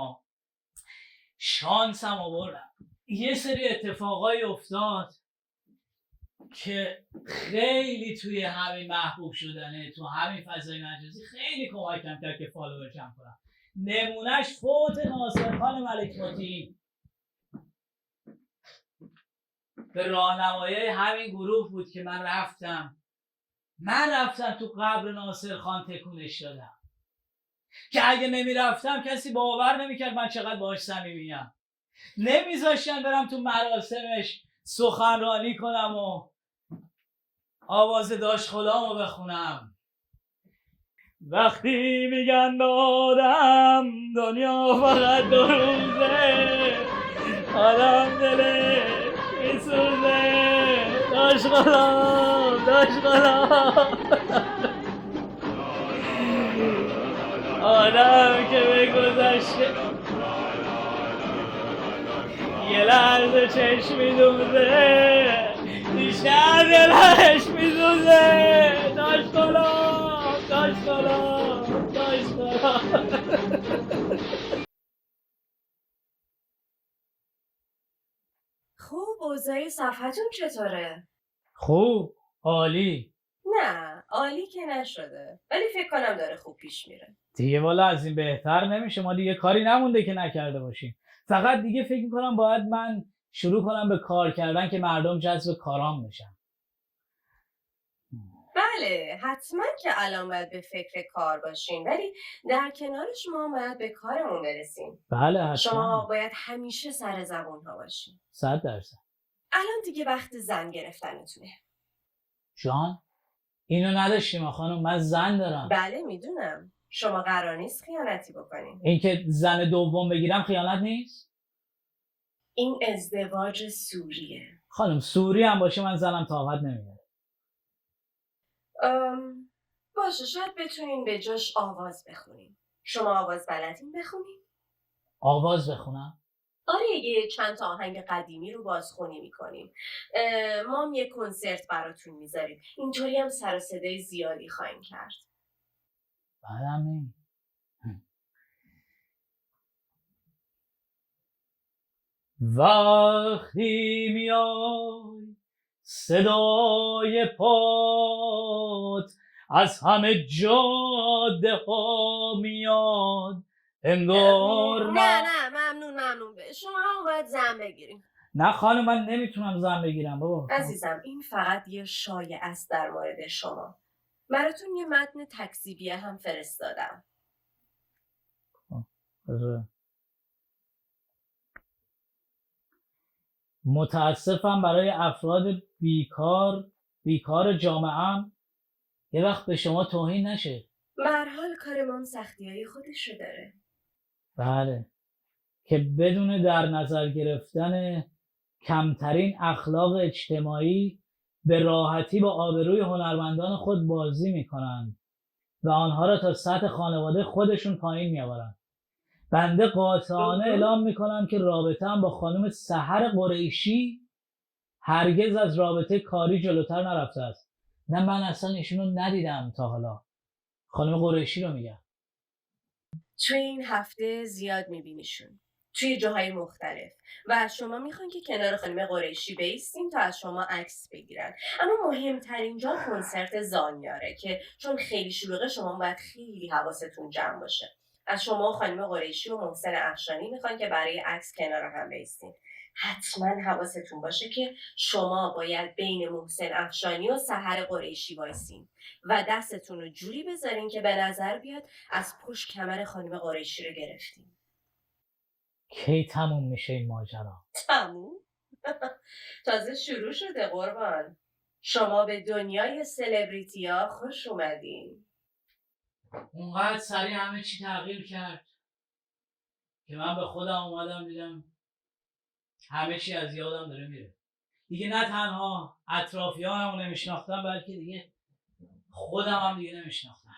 شانسم آوردم. یه سری اتفاقای افتاد که خیلی توی همین محبوب شدنه، تو همین فضای مجازی خیلی کمکم کرد که فالوور جمع کنم. نمونهش فوت ناصرخان ملک مطیعی به راهنمایی همین گروه بود که من رفتم تو قبر ناصرخان تکونش دادم که اگه نمیرفتم کسی باور نمیکرد من چقدر باهاش صمیمیم. نمیذاشتن برم تو مراسمش سخنرانی کنم و آواز داشخلامو بخونم. وقتی میگن آدم دنیا فقط 2 روزه، آدم دلش میسوزه. داشخلام آدم که به گذشته یه لحظه چشم میدوزه، بیشتر دلش میدوزه. داشخلام خوب، اوضاع صفحتون چطوره؟ خوب، عالی. نه، عالی که نشده، ولی فکر کنم داره خوب پیش میره. دیگه والا از این بهتر نمیشه. ما دیگه کاری نمونده که نکرده باشیم. فقط دیگه فکر میکنم باید من شروع کنم به کار کردن که مردم جذب کارام بشن. بله حتما که الان باید به فکر کار باشین، ولی در کنارش ما باید به کارمون برسیم. بله حتما. شما باید همیشه سر زبون ها باشین. 100%. الان دیگه وقت زن گرفتنتونه. جان اینو نداشتیم خانم، من زن دارم. بله میدونم، شما قرار نیست خیانتی بکنین. این که زن دوم بگیرم خیانت نیست؟ این ازدواج سوریه. خانم سوری هم باشه من زنم طاقت نمیاره. باشه شاید بتونین به جاش آواز بخونین. شما آواز بلدین بخونین؟ آواز بخونم؟ آره یه چند تا آهنگ قدیمی رو بازخونی میکنیم. ما هم یه کنسرت براتون میذاریم. اینطوری هم سر و صدای زیادی خواهیم کرد. بعدم نیم. وقتی میای صدای پات از همه جاده ها میاد انگار نه ممنون شما هم باید زن بگیریم. نه خانم من نمیتونم زن بگیرم بابا. عزیزم این فقط یه شایعه است در مورد شما. براتون یه متن تکذیبیه هم فرستادم. متاسفم برای افراد بیکار جامعه‌ام. یه وقت به شما توهین نشه. به هر حال کار ما هم سختی‌های خودش رو داره. بله که بدون در نظر گرفتن کمترین اخلاق اجتماعی به راحتی با آبروی هنرمندان خود بازی میکنند و آنها را تا سطح خانواده خودشون پایین میآورند. بنده قاطعانه اعلام میکنم که رابطه‌ام با خانم سحر قریشی هرگز از رابطه کاری جلوتر نرفته است. نه من اصلا ایشونو ندیدم تا حالا. خانم قریشی رو میگم. توی این هفته زیاد میبینیشون توی جاهای مختلف و شما میخوان که کنار خانم قریشی بیستین تا از شما عکس بگیرن. اما مهمترین جا کنسرت زانیاره که چون خیلی شلوغه شما باید خیلی حواستون جمع باشه. از شما خانم قریشی و محسن افشانی میخوان که برای عکس کنار هم بیستین. حتما حواستون باشه که شما باید بین محسن افشانی و سحر قریشی وایسین و دستتون رو جوری بذارین که به نظر بیاد از پشت کمر خانم قریشی رو گرفتین. کی تموم میشه این ماجرا؟ تموم؟ تازه شروع شده قربان. شما به دنیای سلبریتی ها خوش اومدین. اونقدر سریع همه چی تغییر کرد که من به خودم اومدم دیدم همه چی از یادم داره میره. دیگه نه تنها اطرافیانمو نمیشناختم بلکه دیگه خودم هم دیگه نمیشناختم.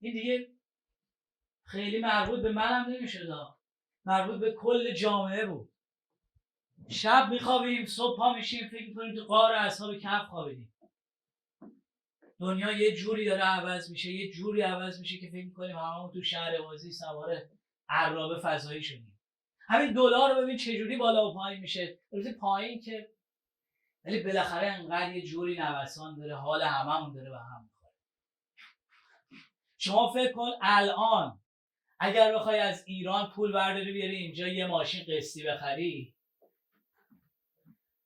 این دیگه خیلی مربوط به منم نمیشد، مربوط به کل جامعه بود. شب میخوابیم صبح پا میشیم فکر میکنیم تو غار اصحاب کهف خوابیدیم. دنیا یه جوری داره عوض میشه، یه جوری عوض میشه که فکر میکنیم هممون تو شهر بازی سوار عرابه فضایی شدیم. همین دلار رو ببین چه جوری بالا و پایین میشه. البته پایین که ولی بالاخره انقدر یه جوری نوسان داره، حال هممون داره به هم میخوره. شما فکر کن الان اگر بخوای از ایران پول برداری بیاری اینجا یه ماشین قسطی بخری،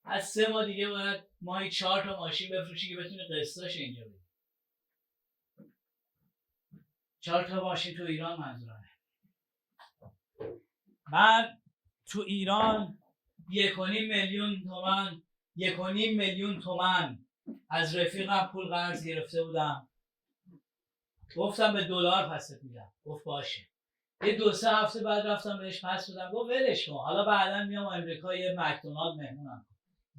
از 3 ماه دیگه باید ماهی 4 تا ماشین بفروشی که بتونی قسطاش اینجا بدی. 4 تا ماشین تو ایران منظورمه. من تو ایران 1.5 میلیون تومن از رفیقم پول قرض گرفته بودم. گفتم به دلار پست میدم. گفت باشه. یه 2-3 هفته بعد رفتم بهش پس بدم. گفت ولش کن. حالا بعداً میام امریکا یه مکدونالد مهمونم.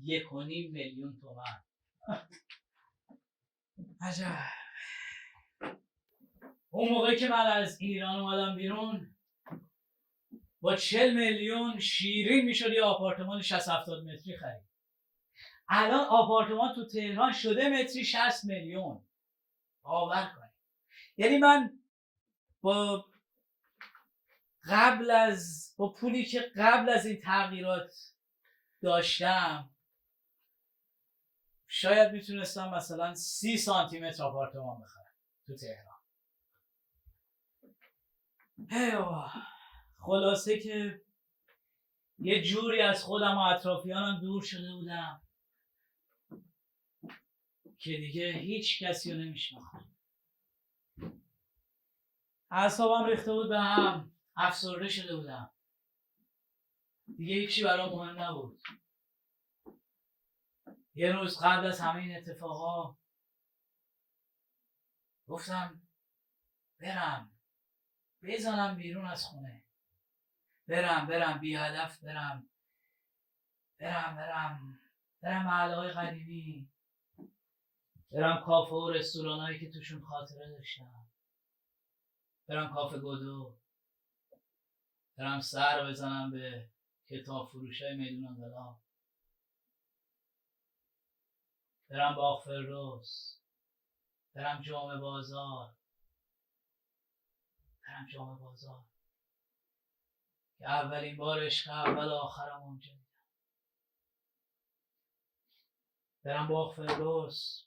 1.5 میلیون تومن. عجب. اون موقعی که من از ایران اومدم بیرون با 40 میلیون شیرین میشد یه آپارتمان 60-70 متری خرید. الان آپارتمان تو تهران شده متری 60 میلیون. باور کنید. یعنی من با پولی که قبل از این تغییرات داشتم شاید میتونستم مثلا 30 سانتی متر آپارتمان بخرم تو تهران. ایوه. خلاصه که یه جوری از خودم و اطرافیانم دور شده بودم. که دیگه هیچ کسی رو نمیشناختم. اعصابم ریخته بود به هم، افسرده شده بودم. دیگه هیچی برام مهم نبود. یه روز قبل از همه این اتفاقا گفتم برم بزنم بیرون از خونه، برم بی هدف برم محله‌های غریبی، برم کافه و رستورانایی که توشون خاطره داشتم، برم کافه گودو، برم سر بزنم به کتاب فروشای میدون انقلاب، برم باغ فردوس، برم جامعه بازار که اولین بار عشق اول و آخرم اونجا دیدم. برم باغ فردوس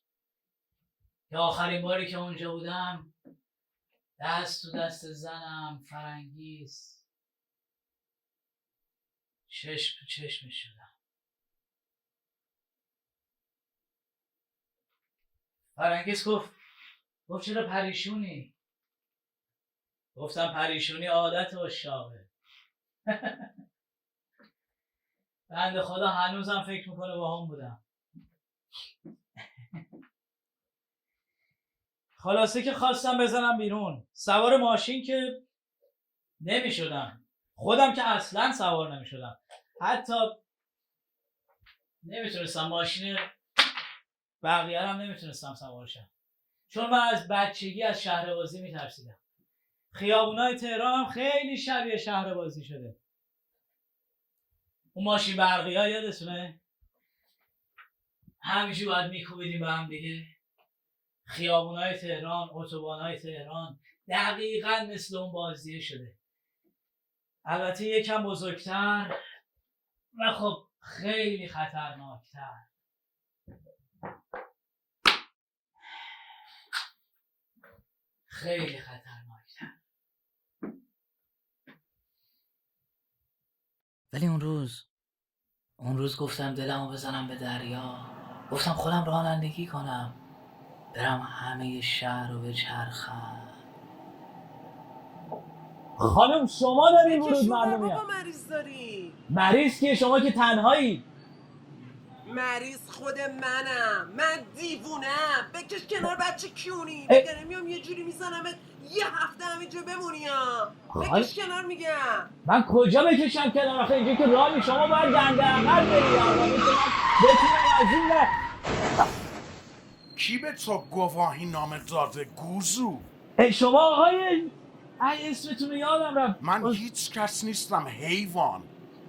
که آخرین باری که اونجا بودم دست تو دست زنم فرنگیز چشم تو چشم شدم. فرنگیز گفت چرا پریشونی؟ گفتم پریشونی عادت عشاقه. بنده خدا هنوزم فکر میکنه با هم بودم. خلاصه که خواستم بزنم بیرون، سوار ماشین که نمیشدم، خودم که اصلا سوار نمیشدم، حتی نمیتونستم ماشین بقیه هم نمیتونستم سوارشم، چون من از بچگی از شهربازی میترسیدم. خیابونای تهران هم خیلی شبیه شهربازی شده. اون ماشین برقی ها یادتونه؟ همیشه باید میکوبیدیم به هم دیگه. خیابونای تهران، اتوبانای تهران دقیقاً مثل اون بازیه شده. البته یکم بزرگتر و خب خیلی خطرناکتر. خیلی خطرناکتر. ولی اون روز گفتم دلمو بزنم به دریا، گفتم خودم رانندگی کنم، برم همه شهر رو بچرخم. خانم شما داری ورود مردمی بابا مریض داری؟ مریض که شما که تنهایی. مریض خود من دیوونم. بکش کنار بچه کیونی بگره میام یه جوری میزنمت یه هفته همینجا بمونی ها. بکش کنار میگم. من کجا بکشم کنار؟ آخه اینجا که راهی شما باید دنده عقل بری بتونم از این نه. کی به تو گواهی نامه داده گوزو؟ شما آقای اسمتون رو یادم رفت. من هیچ کس نیستم حیوان.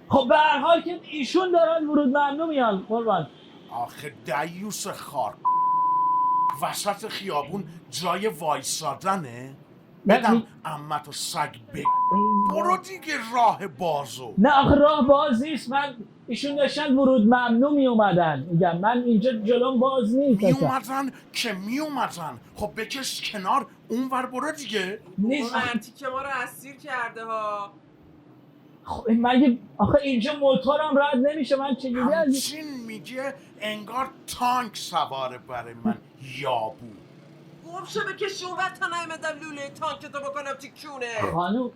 خب به هر حال که ایشون دارن ورود ممنوع میان قربان. آخه دیوس خار وسط خیابون جای وایسادنه؟ بدم عمت و سگ برو دیگه راه بازو. نه آخه راه باز نیست. من ایشون داشتن ورود ممنوع می اومدن. میگم من اینجا جلوم باز نیست. می اومدن خب بکش کنار اونور برو دیگه. نیست مرتی که ما رو اسیر کرده ها. خب مگه آخه اینجا موتورم رد نمیشه. من چجوری همچین میگه انگار تانک سواره برای من یابو. گم شو بکشی اون وقت تا نایمدم لوله تانکتو بکنم تیکونه. خانوم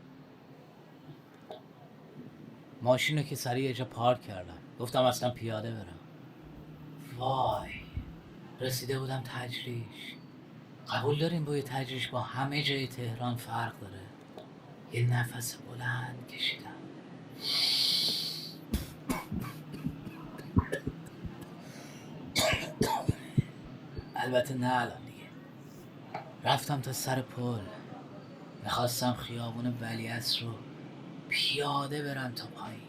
ماشینو که سریع یه جا پارک کردم، گفتم اصلا پیاده برم. وای رسیده بودم تجریش. قبول داریم بوی تجریش با همه جای تهران فرق داره. یه نفس بلند کشیدم. البته نه الان دیگه. رفتم تا سر پل، میخواستم خیابون ولیعصر رو پیاده برم تا پایین.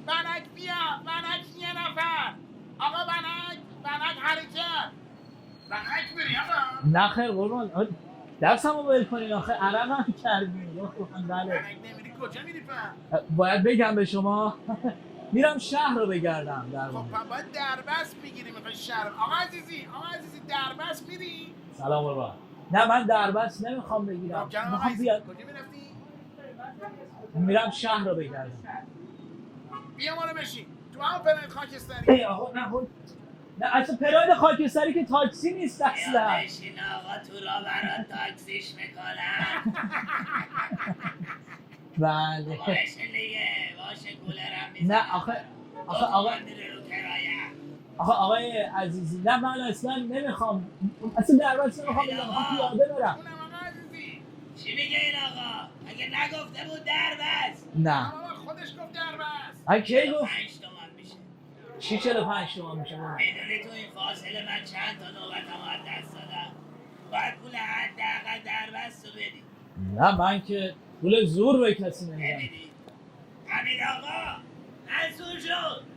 بنک بیا. بنک یه نفر. آقا بنک حرکت. بنک بری آقا. نه خیر قربان دستم رو ول کنین. آخه عرقم کردین. بنک نمیری کجا میری پا؟ باید بگم به شما میرم شهر رو بگردم. در خب پا باید دربست میگیری میخوای شهر. آقا عزیزی دربست میری؟ سلام قربان. نه من دربست نمیخوام بگیرم. میخوام بیاد. کجا میرفتی؟ میرم شهر رو بگردم. بیا ما رو بشین تو با هم پراید خاکستری. آقا نه اصلا پراید خاکستری که تاکسی نیست اصلا. بشین آقا تو را برات تاکسیش میکنم. بله بشین دیگه باشه کولرم میزنم. نه آخه آقای عزیزی نه من اصلا نمیخوام اصلا دربست نمیخوام بزنم پیاده برم. اونم آقا عزیزی چی میگه این آقا؟ اگه نگفته بود دربست. نه خودش گفت دربست. اگه کی گفت 5 تومن میشه. چی 45 تومن میشه؟ میدونی تو این فاصله من چند تا نوبتم از دست دادم؟ باید پول حداقل دربست رو بدی. نه من که پول زور به کسی نمیدم. ببینی همین آقا منصور شد.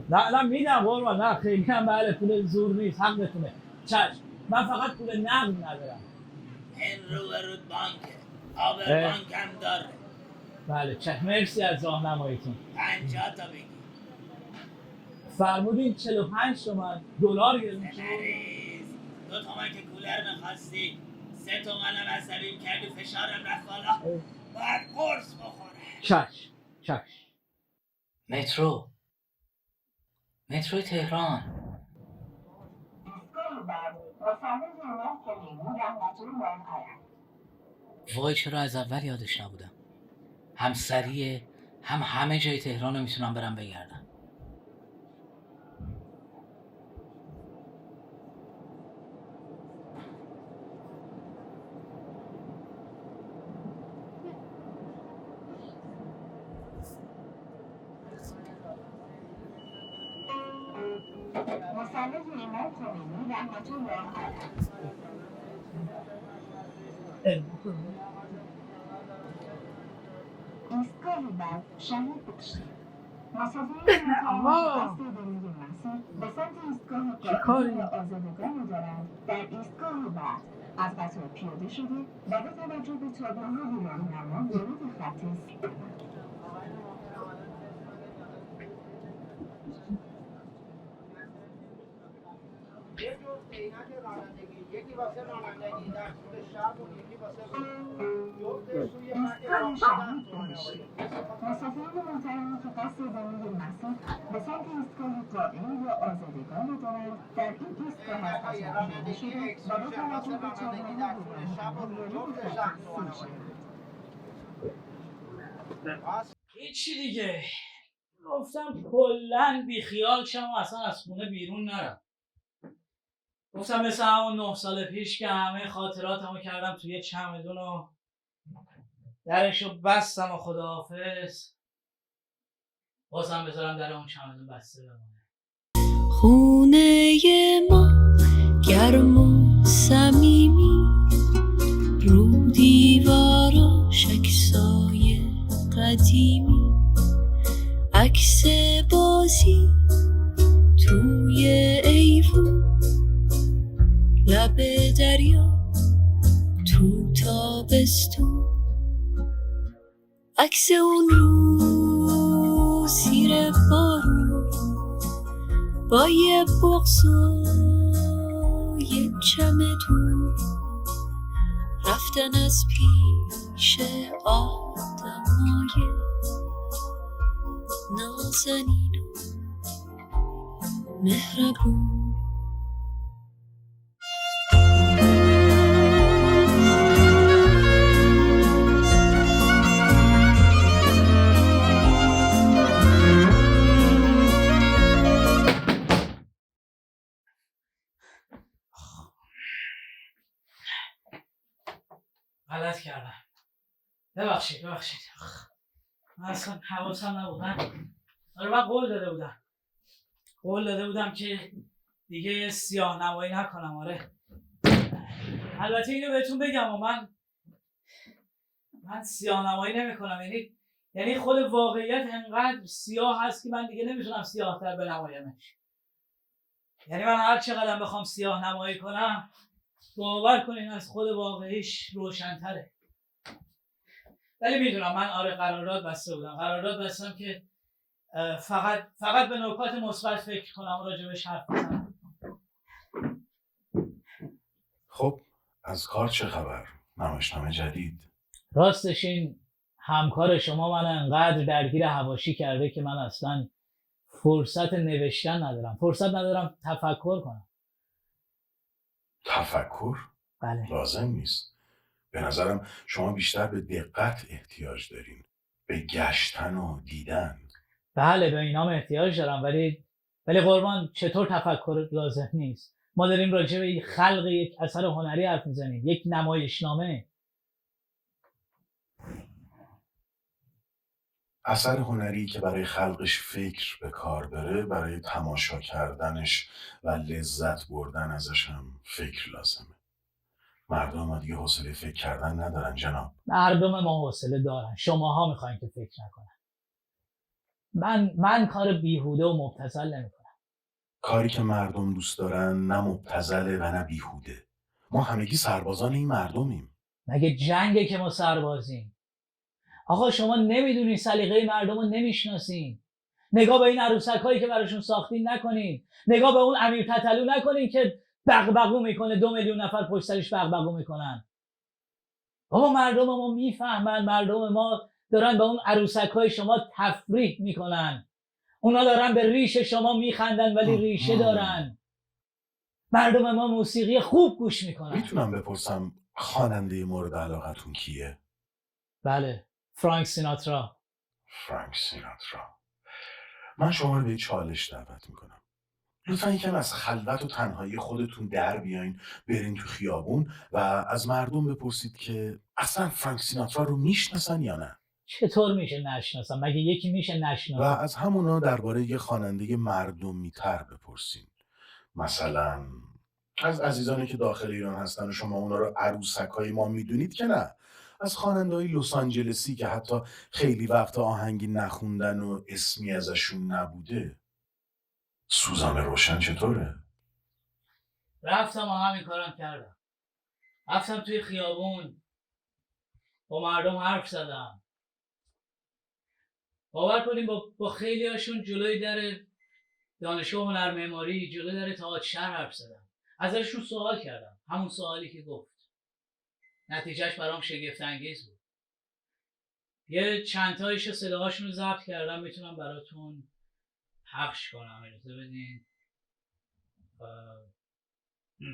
نه میدم قربان نه خیلی هم بله پول زور نیست حقتونه. چشم من فقط پول نقد ندارم. این روبرود بانکه آبر بانک هم داره. بله چشم مرسی از راهنماییتون. 50 تا بگی. فرمودین 45 تومن دلار گرفتم. نریز 2 تومن که کولر میخواستی 3 تومن هم عصبیم کردی فشارم رفت بالا. باید قرص بخوره. چشم مترو تهران. وای چرا از اول یادش نبودم. هم سریعه هم همه جای تهران رو میتونم برم بگردم. ایستگاه بعد شهید باشید. مسافرین متعهد به سمت ایستگاه قائم آزادگان دارند. در ایستگاه بعد از قطار پیاده شده و با توجه به تابلوهای راهنما ورود خط است. یکی واسه رانندگی در طول شب و یکی واسه جفتش توی ایستگاه شهید باشید. مسافرین متعهد که قصد ادامه مسیر به سمت ایستگاه قائم یا آزادگان دارند. در این ایستگاه از قطار پیاده شده و با توجه به تابلوهای راهنما ورود خط است. هیچی دیگه گفتم کلن بیخیال شم و اصلا از خونه بیرون نرم. گفتم مثل همون 9 سال پیش که همه خاطراتمو کردم توی چمدون و درشو بستم و خداحافظ بازم بذارم در اون چمدون بسته بمونه. خونه ما گرم و صمیمی رو دیواراش عکسای قدیمی عکس بازی توی ایوون لب دریا تو تابستون عکس اون رو زیر بارون با یه بغض و یه چمدون رفتن از پیش آدمای نازنین و مهربون. غلط کردم ببخشید من اصلا حواسم نبود. من قول داده بودم که دیگه سیاه نمایی نکنم. آره البته اینو بهتون بگم و من سیاه نمایی نمی کنم. یعنی خود واقعیت انقدر سیاه هست که من دیگه نمیتونم سیاه تر بنمایمش. یعنی من هر چقدر بخوام سیاه نمایی کنم باور کنین از خود واقعیش روشن‌تره. ولی میدونم من قرارداد بستم که فقط به نکات مثبت فکر کنم و راجبش حرف بزنم. خب از کار چه خبر؟ نمایشنامه جدید؟ راستش این همکار شما من انقدر درگیر حواشی کرده که من اصلا فرصت نوشتن ندارم، فرصت ندارم تفکر کنم. تفکر؟ بله. لازم نیست. به نظرم شما بیشتر به دقت احتیاج دارین، به گشتن و دیدن. بله به اینام احتیاج دارم، ولی قربان چطور تفکر لازم نیست؟ ما داریم راجع به خلق یک اثر هنری حرف میزنیم، یک نمایشنامه. اثر هنری که برای خلقش فکر به کار بره، برای تماشا کردنش و لذت بردن ازش هم فکر لازمه. مردم دیگه حوصله فکر کردن ندارن جناب. مردم ما حوصله دارن، شماها میخواین که فکر نکنن. من کار بیهوده و مبتذل نمیکنم. کاری که مردم دوست دارن نه مبتذله و نه بیهوده. ما همگی سربازان این مردمیم. مگه جنگه که ما سربازیم؟ آقا شما نمیدونین، سلیقه مردم رو نمیشناسین. نگاه به این عروسک هایی که براشون ساختین نکنین. نگاه به اون امیر تتلو نکنین که بغبغو میکنه، 2 میلیون نفر پشت سرش بغبغو میکنن. بابا مردم ما میفهمن، مردم ما دارن به اون عروسک های شما تفریح میکنن. اونا دارن به ریش شما میخندن ولی ریشه دارن. مردم ما موسیقی خوب گوش میکنن. میتونم بپرسم خواننده مورد علاقتون کیه؟ بله، فرانک سیناترا. فرانک سیناترا. من شما رو به چالش دعوت میکنم. لطفا یکم از خلوت و تنهایی خودتون در بیاین، برین تو خیابون و از مردم بپرسید که اصلا فرانک سیناترا رو میشناسن یا نه. چطور میشه نشناسم؟ مگه یکی میشه نشناسم؟ و از همونا درباره یه خواننده مردمی تر بپرسین. مثلا از عزیزانی که داخل ایران هستن و شما اونا رو عروسکای ما میدونید که نه، از خواننده‌های لس آنجلسی که حتی خیلی وقت آهنگی نخوندن و اسمی ازشون نبوده. سوزان روشن چطوره؟ رفتم و همین کارم کردم. رفتم توی خیابون با مردم حرف زدم. باور کنیم با خیلی هاشون جلوی در دانشگاه هنر معماری، جلوی در تئاتر شهر حرف زدم. ازشون سوال کردم، همون سوالی که گفت. نتیجهش برام شگفت انگیز بود. یه چند تایشو صداهاشون رو ضبط کردم، میتونم براتون پخش کنم. اجازه بدین.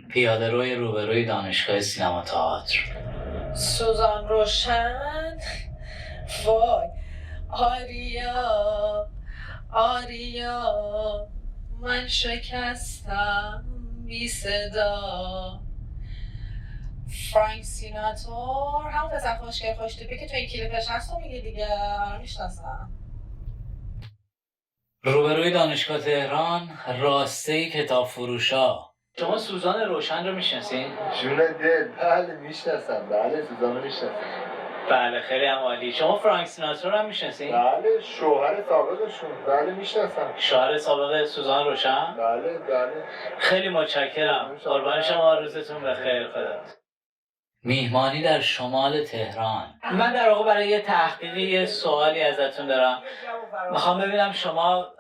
پیاده روی روبروی دانشگاه سینما تئاتر. سوزان روشن. وای آریا آریا من شکستم بی صدا. فرانک سیناتور، همون پسر خوشگل خوش توپی که تو این کلیپش هست رو میگه دیگه. میشناسم. روبروی دانشگاه تهران، راسته کتاب فروشا. شما سوزان روشن رو میشناسین؟ جون دل، بله میشناسم. بله سوزان رو میشناسم. بله خیلی هم عالی. شما فرانک سیناترا رو هم میشناسین؟ بله شوهر سابقشون. بله میشناسم. شوهر سابق سوزان روشن؟ بله بله. خیلی متشکرم. قربان شما، روزتون بخیر. خدا. میهمانی در شمال تهران. من در واقع برای یه تحقیقی یه سوالی ازتون دارم. میخوام ببینم شما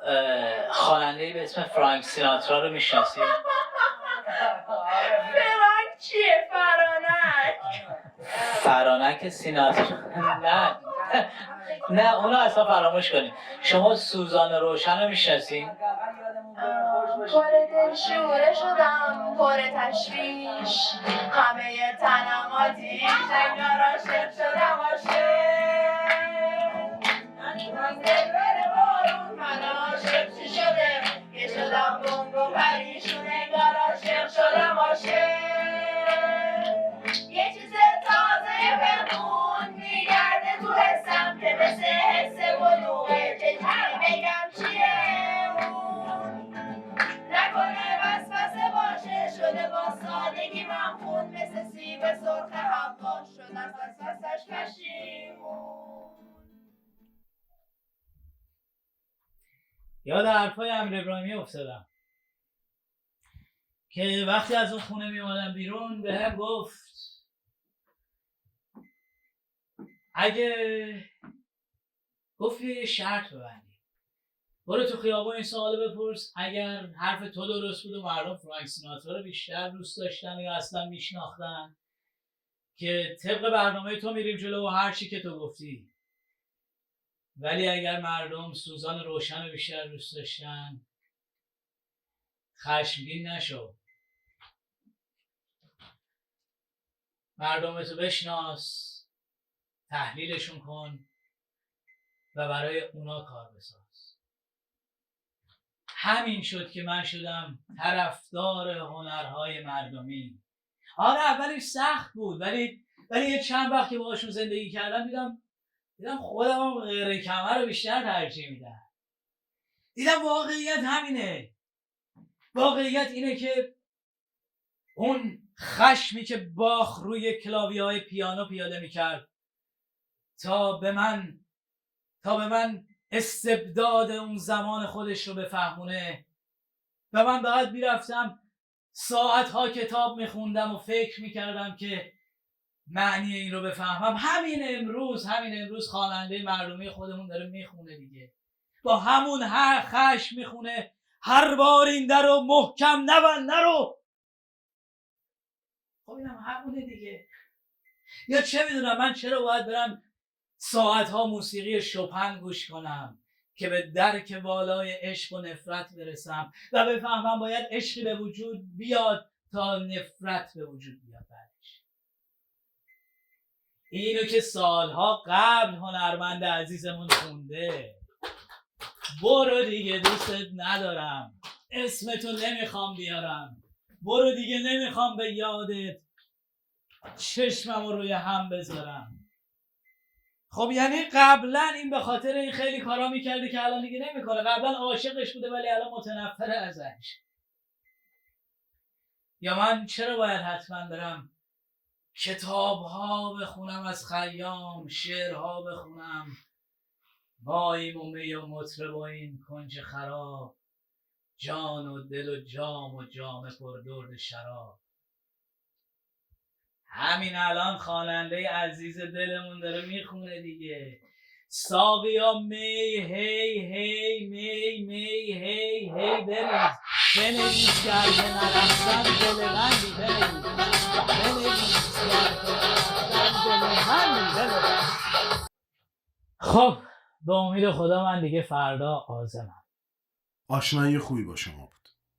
خواننده‌ای به اسم فرانک سیناترا رو میشناسید؟ فرانک چیه؟ فرانک سیناترا؟ نه اونو اصلا فراموش کنید. شما سوزان روشن رو میشناسید؟ پر دلشوره شدم، پر تشویش، همه تنم آتیش، انگار عاشق شدم عاشق. من دلبر بارون، من عاشق چی شده که شدم گنگ و پریشون، انگار عاشق شدم عاشق. یه چیز تازه بخون میگرده تو حسم که مثل حس بلوغه، چجوری بگم چیه اون؟ نکنه وسوسه باشه، شده با سادگی ممخون، مثل سیب سرخ حقا شد از وسوسش پشیمون. یاد حرفای امیر ابراهیمی افتادم که وقتی از اون خونه می اومدم بیرون به هم گفت یه شرط ببندی، برو تو خیابون این سوالو بپرس، اگر حرف تو درست بود و مردم فرانک سیناترا رو بیشتر دوست داشتن یا اصلا میشناختن، که طبق برنامه تو میریم جلو و هر چی که تو گفتی. ولی اگر مردم سوزان روشن رو بیشتر دوست داشتن، خشمگین نشو. مردمتو بشناس، تحلیلشون کن و برای اونا کار بساز. همین شد که من شدم طرفدار هنرهای مردمی. آره اولش سخت بود، ولی یه چند وقت که باهاشون زندگی کردم دیدم خودم هم غیر کمر رو بیشتر ترجیح میدم. دیدم واقعیت همینه. واقعیت اینه که اون خشمی که باخ روی کلاویه‌های پیانو پیاده میکرد تا به من استبداد اون زمان خودش رو بفهمونه و من بعد میرفتم ساعتها کتاب میخوندم و فکر میکردم که معنی این رو بفهمم. همین امروز خواننده مردمی خودمون داره میخونه دیگه، با همون هر خشم میخونه هر بار این در رو محکم نبند نرو. خب اینم همونه دیگه. یا چه میدونم من چرا باید برم ساعتها موسیقی شوپن گوش کنم که به درک بالای عشق و نفرت برسم و بفهمم باید عشقی به وجود بیاد تا نفرت به وجود بیاد بعدش. اینو که سالها قبل هنرمند عزیزمون خونده. برو دیگه دوستت ندارم، اسمتو نمیخوام بیارم، برو دیگه نمیخوام به یادت چشممو روی هم بذارم. خب یعنی قبلا این به خاطر این خیلی کارا میکرده که الان دیگه نمیکنه. قبلا عاشقش بوده ولی الان متنفره ازش. یا من چرا باید حتما برم کتاب‌ها بخونم از خیام، شعرها بخونم، وایم و می و مطرب و این کنج خراب، جان و دل و جام و جام پر درد شراب. همین الان خواننده عزیز دلمون داره میخونه دیگه. ساقیا می هی هی می می هی هی بنویس گرد نرفتن دلغندی بنویس گرد نرفتن دلغندی. خب به امید خدا من دیگه فردا عازمم. آشنایی خوبی با شما بود.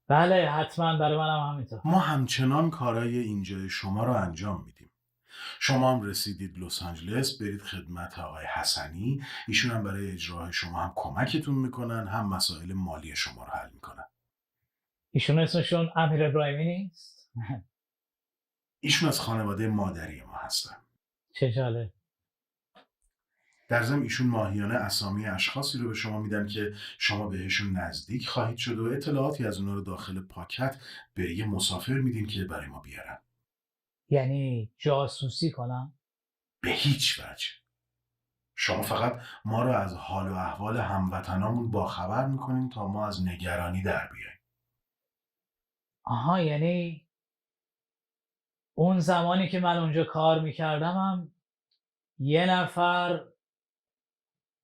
بله حتما، برای منم همینطور. ما همچنان کارهای اینجای شما رو انجام میدیم. شما هم رسیدید لس آنجلس، برید خدمت آقای حسنی، ایشون هم برای اجرای شما هم کمکتون میکنن، هم مسائل مالی شما رو حل میکنن. ایشون اسمشون امیر ابراهیمی نیست؟ ایشون از خانواده مادری ما هستن. چه جالب. در ضمن ایشون ماهیانه اسامی اشخاصی رو به شما میدن که شما بهشون نزدیک خواهید شد و اطلاعاتی از اونا رو داخل پاکت به یه مسافر میدین که برای ما بیارن. یعنی جاسوسی کنم؟ به هیچ وجه. شما فقط ما رو از حال و احوال هموطنامون باخبر میکنین تا ما از نگرانی در بیاییم. آها، یعنی اون زمانی که من اونجا کار میکردم هم یه نفر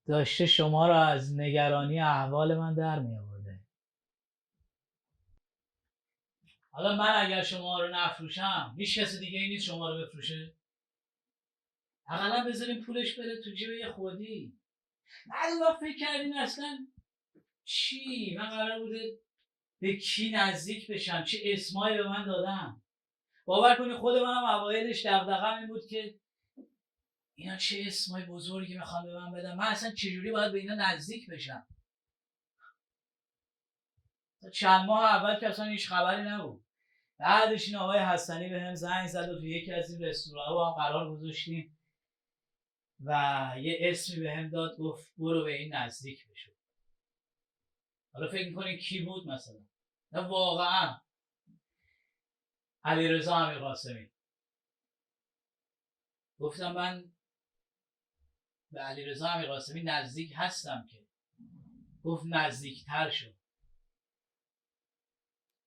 داشته شما رو از نگرانی احوال من در می آورده. حالا من اگر شما رو نفروشم هیچ کسی دیگه ای نیست شما رو بفروشه؟ اقلا بذاریم پولش بره تو جیب یه خودی. بعد فکر کردین اصلا چی؟ من قرار بوده به کی نزدیک بشم، چه اسمایی به من دادن. باور کنی خود منم اوایلش دغدغه‌م این بود که اینا چه اسمای بزرگی میخوان به من بدن، من اصلا چجوری باید به اینا نزدیک بشم. چند ماه اول که اصلا هیچ خبری نبود. بعدش این آقای حسنی به هم زنگ زد و تو یکی از این رستوران‌ها با هم قرار گذاشتیم و یه اسمی به هم داد، گفت برو به این نزدیک بشو. حالا فکر میکنین کی بود مثلا؟ نه واقعا علیرضا امیرقاسمی. گفتم من به علیرضا امیرقاسمی نزدیک هستم که. گفت نزدیکتر شد.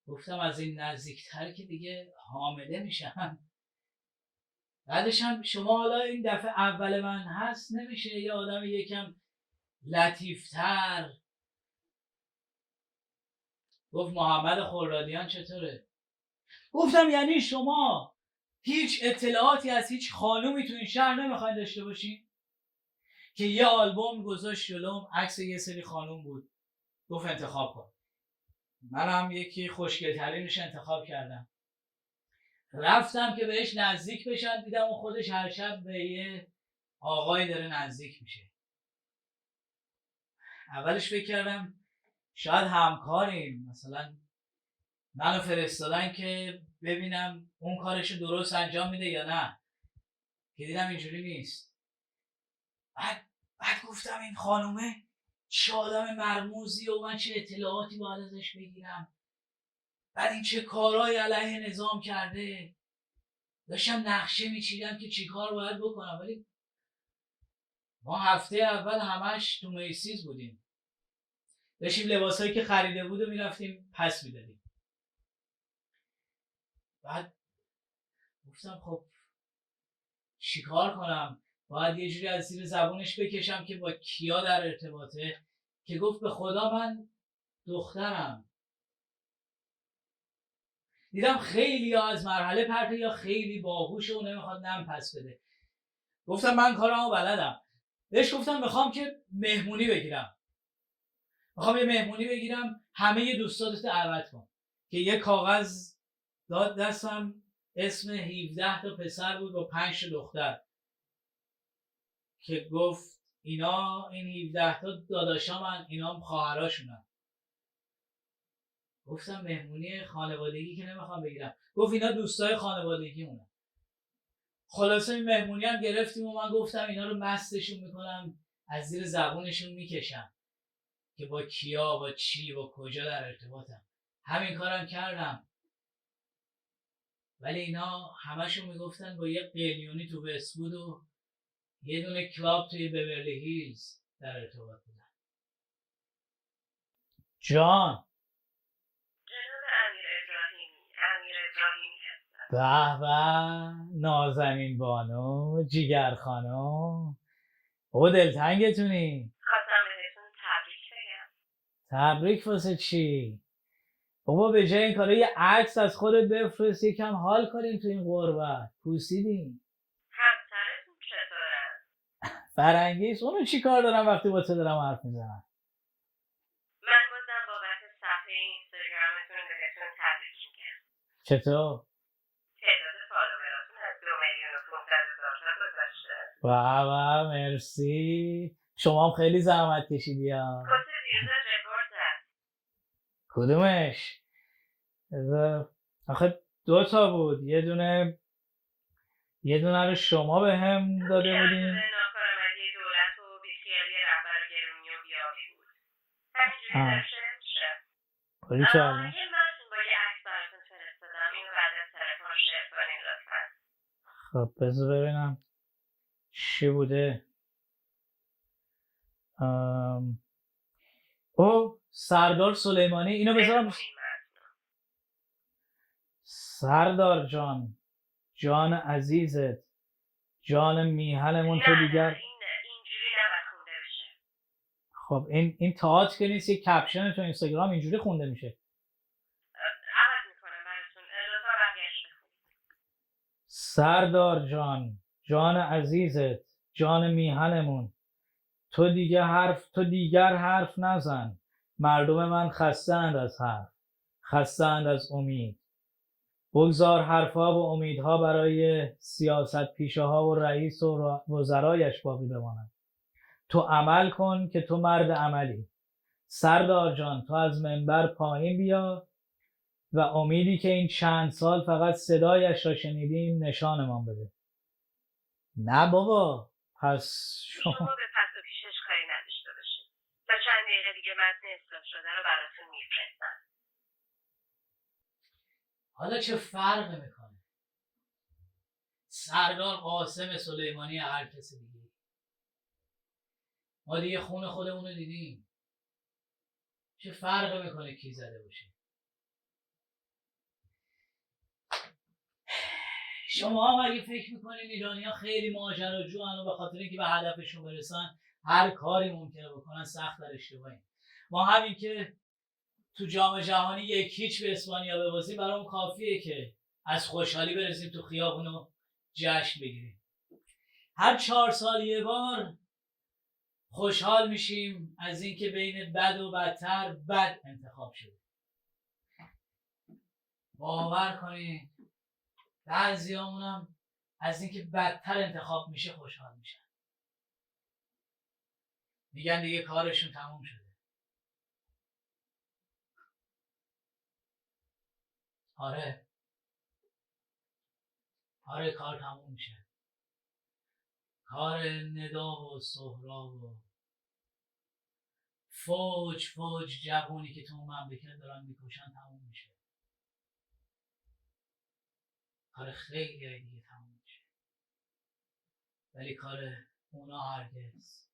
گفتم از این نزدیکتر که دیگه حامله میشم. بعدش هم شما حالا این دفعه اول من هست نمیشه یه آدم یکم لطیفتر. گفت محمد خرادیان چطوره؟ گفتم یعنی شما هیچ اطلاعاتی از هیچ خانومی تو این شهر نمیخواین داشته باشین؟ که یه آلبوم گذاشت جلوم، عکس یه سری خانوم بود، گفت انتخاب کن. منم یکی خوشگل‌ترینش انتخاب کردم. رفتم که بهش نزدیک بشم، دیدم اون خودش هر شب به یه آقای داره نزدیک میشه. اولش فکر کردم شاید همکاریم، مثلا منو فرستادن که ببینم اون کارشو درست انجام میده یا نه، که دیدم اینجوری نیست. بعد گفتم این خانومه چه آدم مرموزی و من چه اطلاعاتی باید ازش بگیرم، بعد این چه کارهای علیه نظام کرده. داشتم نقشه میچیدم که چی کار باید بکنم، ولی ما هفته اول همش تو میسیز بودیم، داشتیم لباسایی که خریده بود و میرفتیم پس میدادیم. بعد گفتم خب چی کار کنم، باید یه جوری از زیر زبونش بکشم که با کیا در ارتباطه، که گفت به خدا من دخترم. دیدم خیلی یا از مرحله پرته یا خیلی باهوشه و نمیخواد نم پس بده. گفتم من کارمو بلدم. بهش گفتم میخوام که مهمونی بگیرم، میخوام یه مهمونی بگیرم، همه دوستاتو دعوت کن. که یه کاغذ داد دستم، اسم 17 تا پسر بود با 5 تا دختر، که گفت اینا این 17 تا داداشامن، اینا خواهراشونن. گفتم مهمونی خانوادگی که نمیخوام بگیرم. گفت اینا دوستای خانوادگیمونن. خلاصه این مهمونی هم گرفتیم و من گفتم اینا رو مستشون میکنم، از زیر زبونشون میکشم که با کیا، با چی، با کجا در ارتباطم. همین کارم کردم. ولی اینا همشون میگفتن با یه قلیونی تو وست‌وود و یه دونه کلاب توی بورلی هیلز در ارتباط بودن. جان به به، نازنین بانو، جیگر خانم، او دلتنگتونی. خواستم بهتون تبریک بگم. تبریک واسه چی؟ بابا به جای این کاره یه عکس از خودت بفرست، یکم حال کنیم تو این غربت. پوسیدیم. همسرتون چطورن؟ فرنگیست، اونو چی کار دارم وقتی با تو دارم حرف میزنم؟ من بازم بابت صفحه اینستاگرامتون بهتون تبریک میگم. چطور؟ تعداد فالووراتون از 2,500,000 تا گذشته. بابا مرسی، شما هم خیلی زحمت کشیدی ها. کسی دیروز رکورد زد. کدومش؟ آخه 2 تا بود، یه دونه رو شما به هم داده بودین. ناکارآمدی دولت و بیخیالی رهبر گرونی و بیابی بود. همینجوری داشته میشه. یه متن با یه عکس براتون فرستادم، اینو بعد از تلفن شیر کنین لطفا. خب بذار ببینم چی بوده. او سردار سلیمانی، اینو بذارم. سردار جان، جان عزیزت، جان میهنمون، تو دیگر اینجوری نباید خونده بشه. خب این تئاتر که نیست، یک کپشن تو اینستاگرام اینجوری خونده میشه. عوض میکنم براتون، لطفا بقیه‌اش بخونید. سردار جان، جان عزیزت، جان میهنمون، تو دیگر حرف نزن. مردم من خسته‌اند از حرف، خسته‌اند از امید. بگذار حرفها و امیدها برای سیاست پیشه‌ها و رئیس و وزرایش باقی بمانند. تو عمل کن که تو مرد عملی. سردار جان، تو از منبر پایین بیا و امیدی که این چند سال فقط صدایش را شنیدیم نشانمان بده. نه بابا، پس شما به پس و پیشش کاری نداشته باشید. تا چند دقیقه دیگه متن اصلاح شده رو براتون میفرستم. حالا چه فرق میکنه؟ سردار قاسم سلیمانی هر کسی دیگه. ما دیگه خون خودمون رو دیدیم. چه فرق میکنه کی زده باشه؟ شما هم اگه فکر میکنین ایرانی‌ها خیلی ماجراجوان و به خاطر اینکه به هدفشون برسن هر کاری ممکنه بکنن، سخت در اشتباهیم. ما همین که تو جام جهانی 1-0 به اسپانیا ببازیم برامون کافیه که از خوشحالی برسیم تو خیابون و جشن بگیریم. هر 4 سال یه بار خوشحال میشیم از اینکه بین بد و بدتر بد انتخاب شده. باور کنید بعضیامونم از اینکه بدتر انتخاب میشه خوشحال میشن. میگن دیگه کارشون تموم شده. آره کار تموم میشه. کار ندا و سهراب و فوج جوونی که تو مملکت دارن میکشن تموم میشه. کار خیلی دیگه تموم میشه. ولی کار اونا هرگز.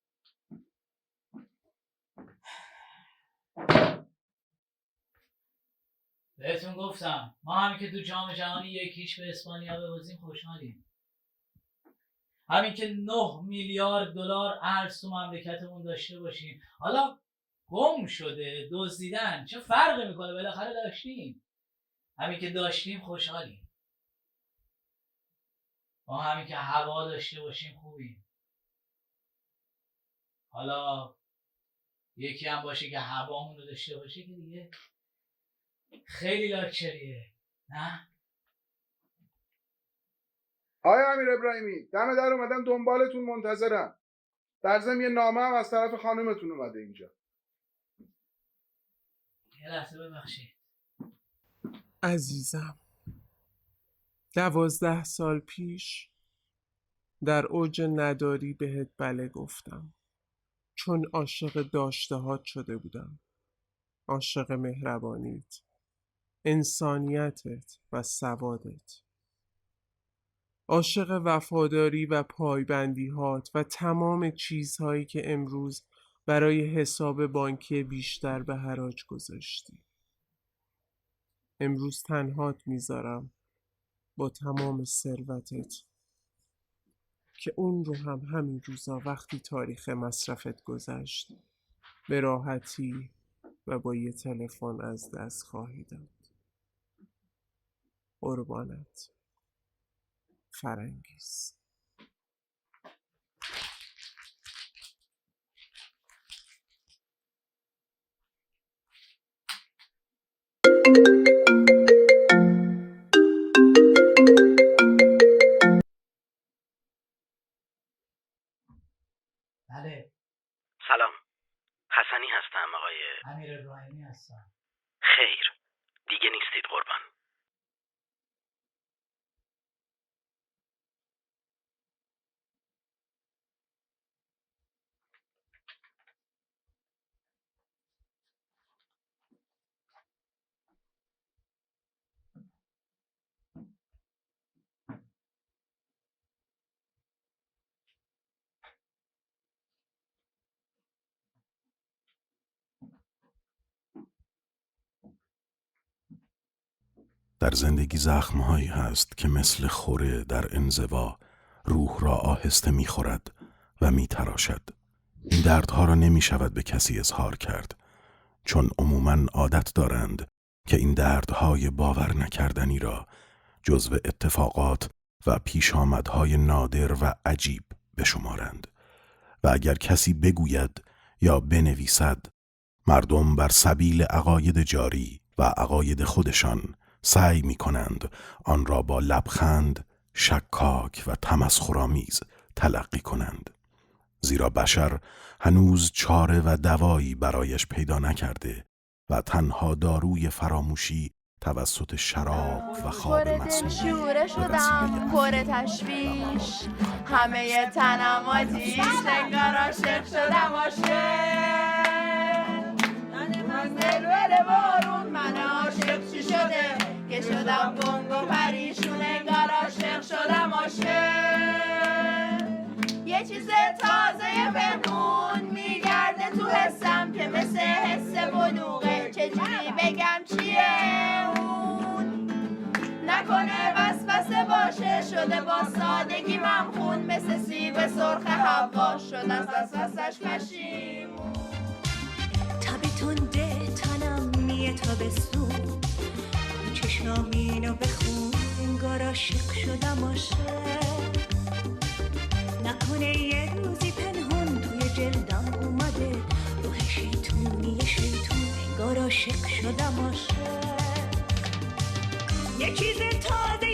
بهتون گفتم ما همین که تو جام جهانی 1-0 به اسپانیا ببازیم خوشحالیم. همین که 9 میلیارد دلار ارز تو مملکتمون داشته باشیم. حالا گم شده، دزدیدن، چه فرقی میکنه؟ بالاخره داشتیم. همین که داشتیم خوشحالیم. ما همین که هوا داشته باشیم خوبیم. حالا یکی هم باشه که هوامون رو داشته باشه که دیگه خیلی لاکچریه، نه؟ آقای امیر ابراهیمی، دم در اومدم دنبالتون منتظرم. در ضمن یه نامه هم از طرف خانومتون اومده اینجا. یه لحظه ببخشید. عزیزم، 12 سال پیش در اوج نداری بهت بله گفتم، چون عاشق داشتهات شده بودم. عاشق مهربانیت، انسانیتت و سوادت. عاشق وفاداری و پایبندی‌هات و تمام چیزهایی که امروز برای حساب بانکی بیشتر به حراج گذاشتی. امروز تنهات میذارم با تمام ثروتت که اون رو هم همین روزا وقتی تاریخ مصرفت گذشت به راحتی و با یه تلفن از دست خواهی داد. قربانت، فرنگیز. بله. سلام، حسنی هستم آقای امیر ابراهیمی هستم. خیر، دیگه نیستید قربان. در زندگی زخم‌هایی هست که مثل خوره در انزوا روح را آهسته می‌خورد و می‌تراشد. این دردها را نمی‌شود به کسی اظهار کرد، چون عموماً عادت دارند که این دردهای باور نکردنی را جزو اتفاقات و پیشامدهای نادر و عجیب بشمارند. و اگر کسی بگوید یا بنویسد، مردم بر سبیل عقاید جاری و عقاید خودشان سعی می کنند آن را با لبخند، شکاک و تمسخرآمیز تلقی کنند. زیرا بشر هنوز چاره و دوایی برایش پیدا نکرده و تنها داروی فراموشی توسط شراب و خواب مسموم شوره شدم پر تشویش، همه تنم آتیش، انگار عاشق شدم من دلوله بارون، من عاشق چی شده که شدم گنگ و پریشون، انگار عاشق شدم یه چیز تازه بمون میگرده تو حسم که مثل حس بلوغه، چجوری بگم چیه اون؟ نکنه وسوسه باشه، شده با سادگی ممخون، مثل سیب سرخ حوا شد از وسوسش پشیمون. تب تنده تنم میه تابستون، چشمامینو بخون انگار عاشق شدم عاشق. نکنه یه روزی پنهون توی جلدم عاشق شدم عاشق یه چیز تازه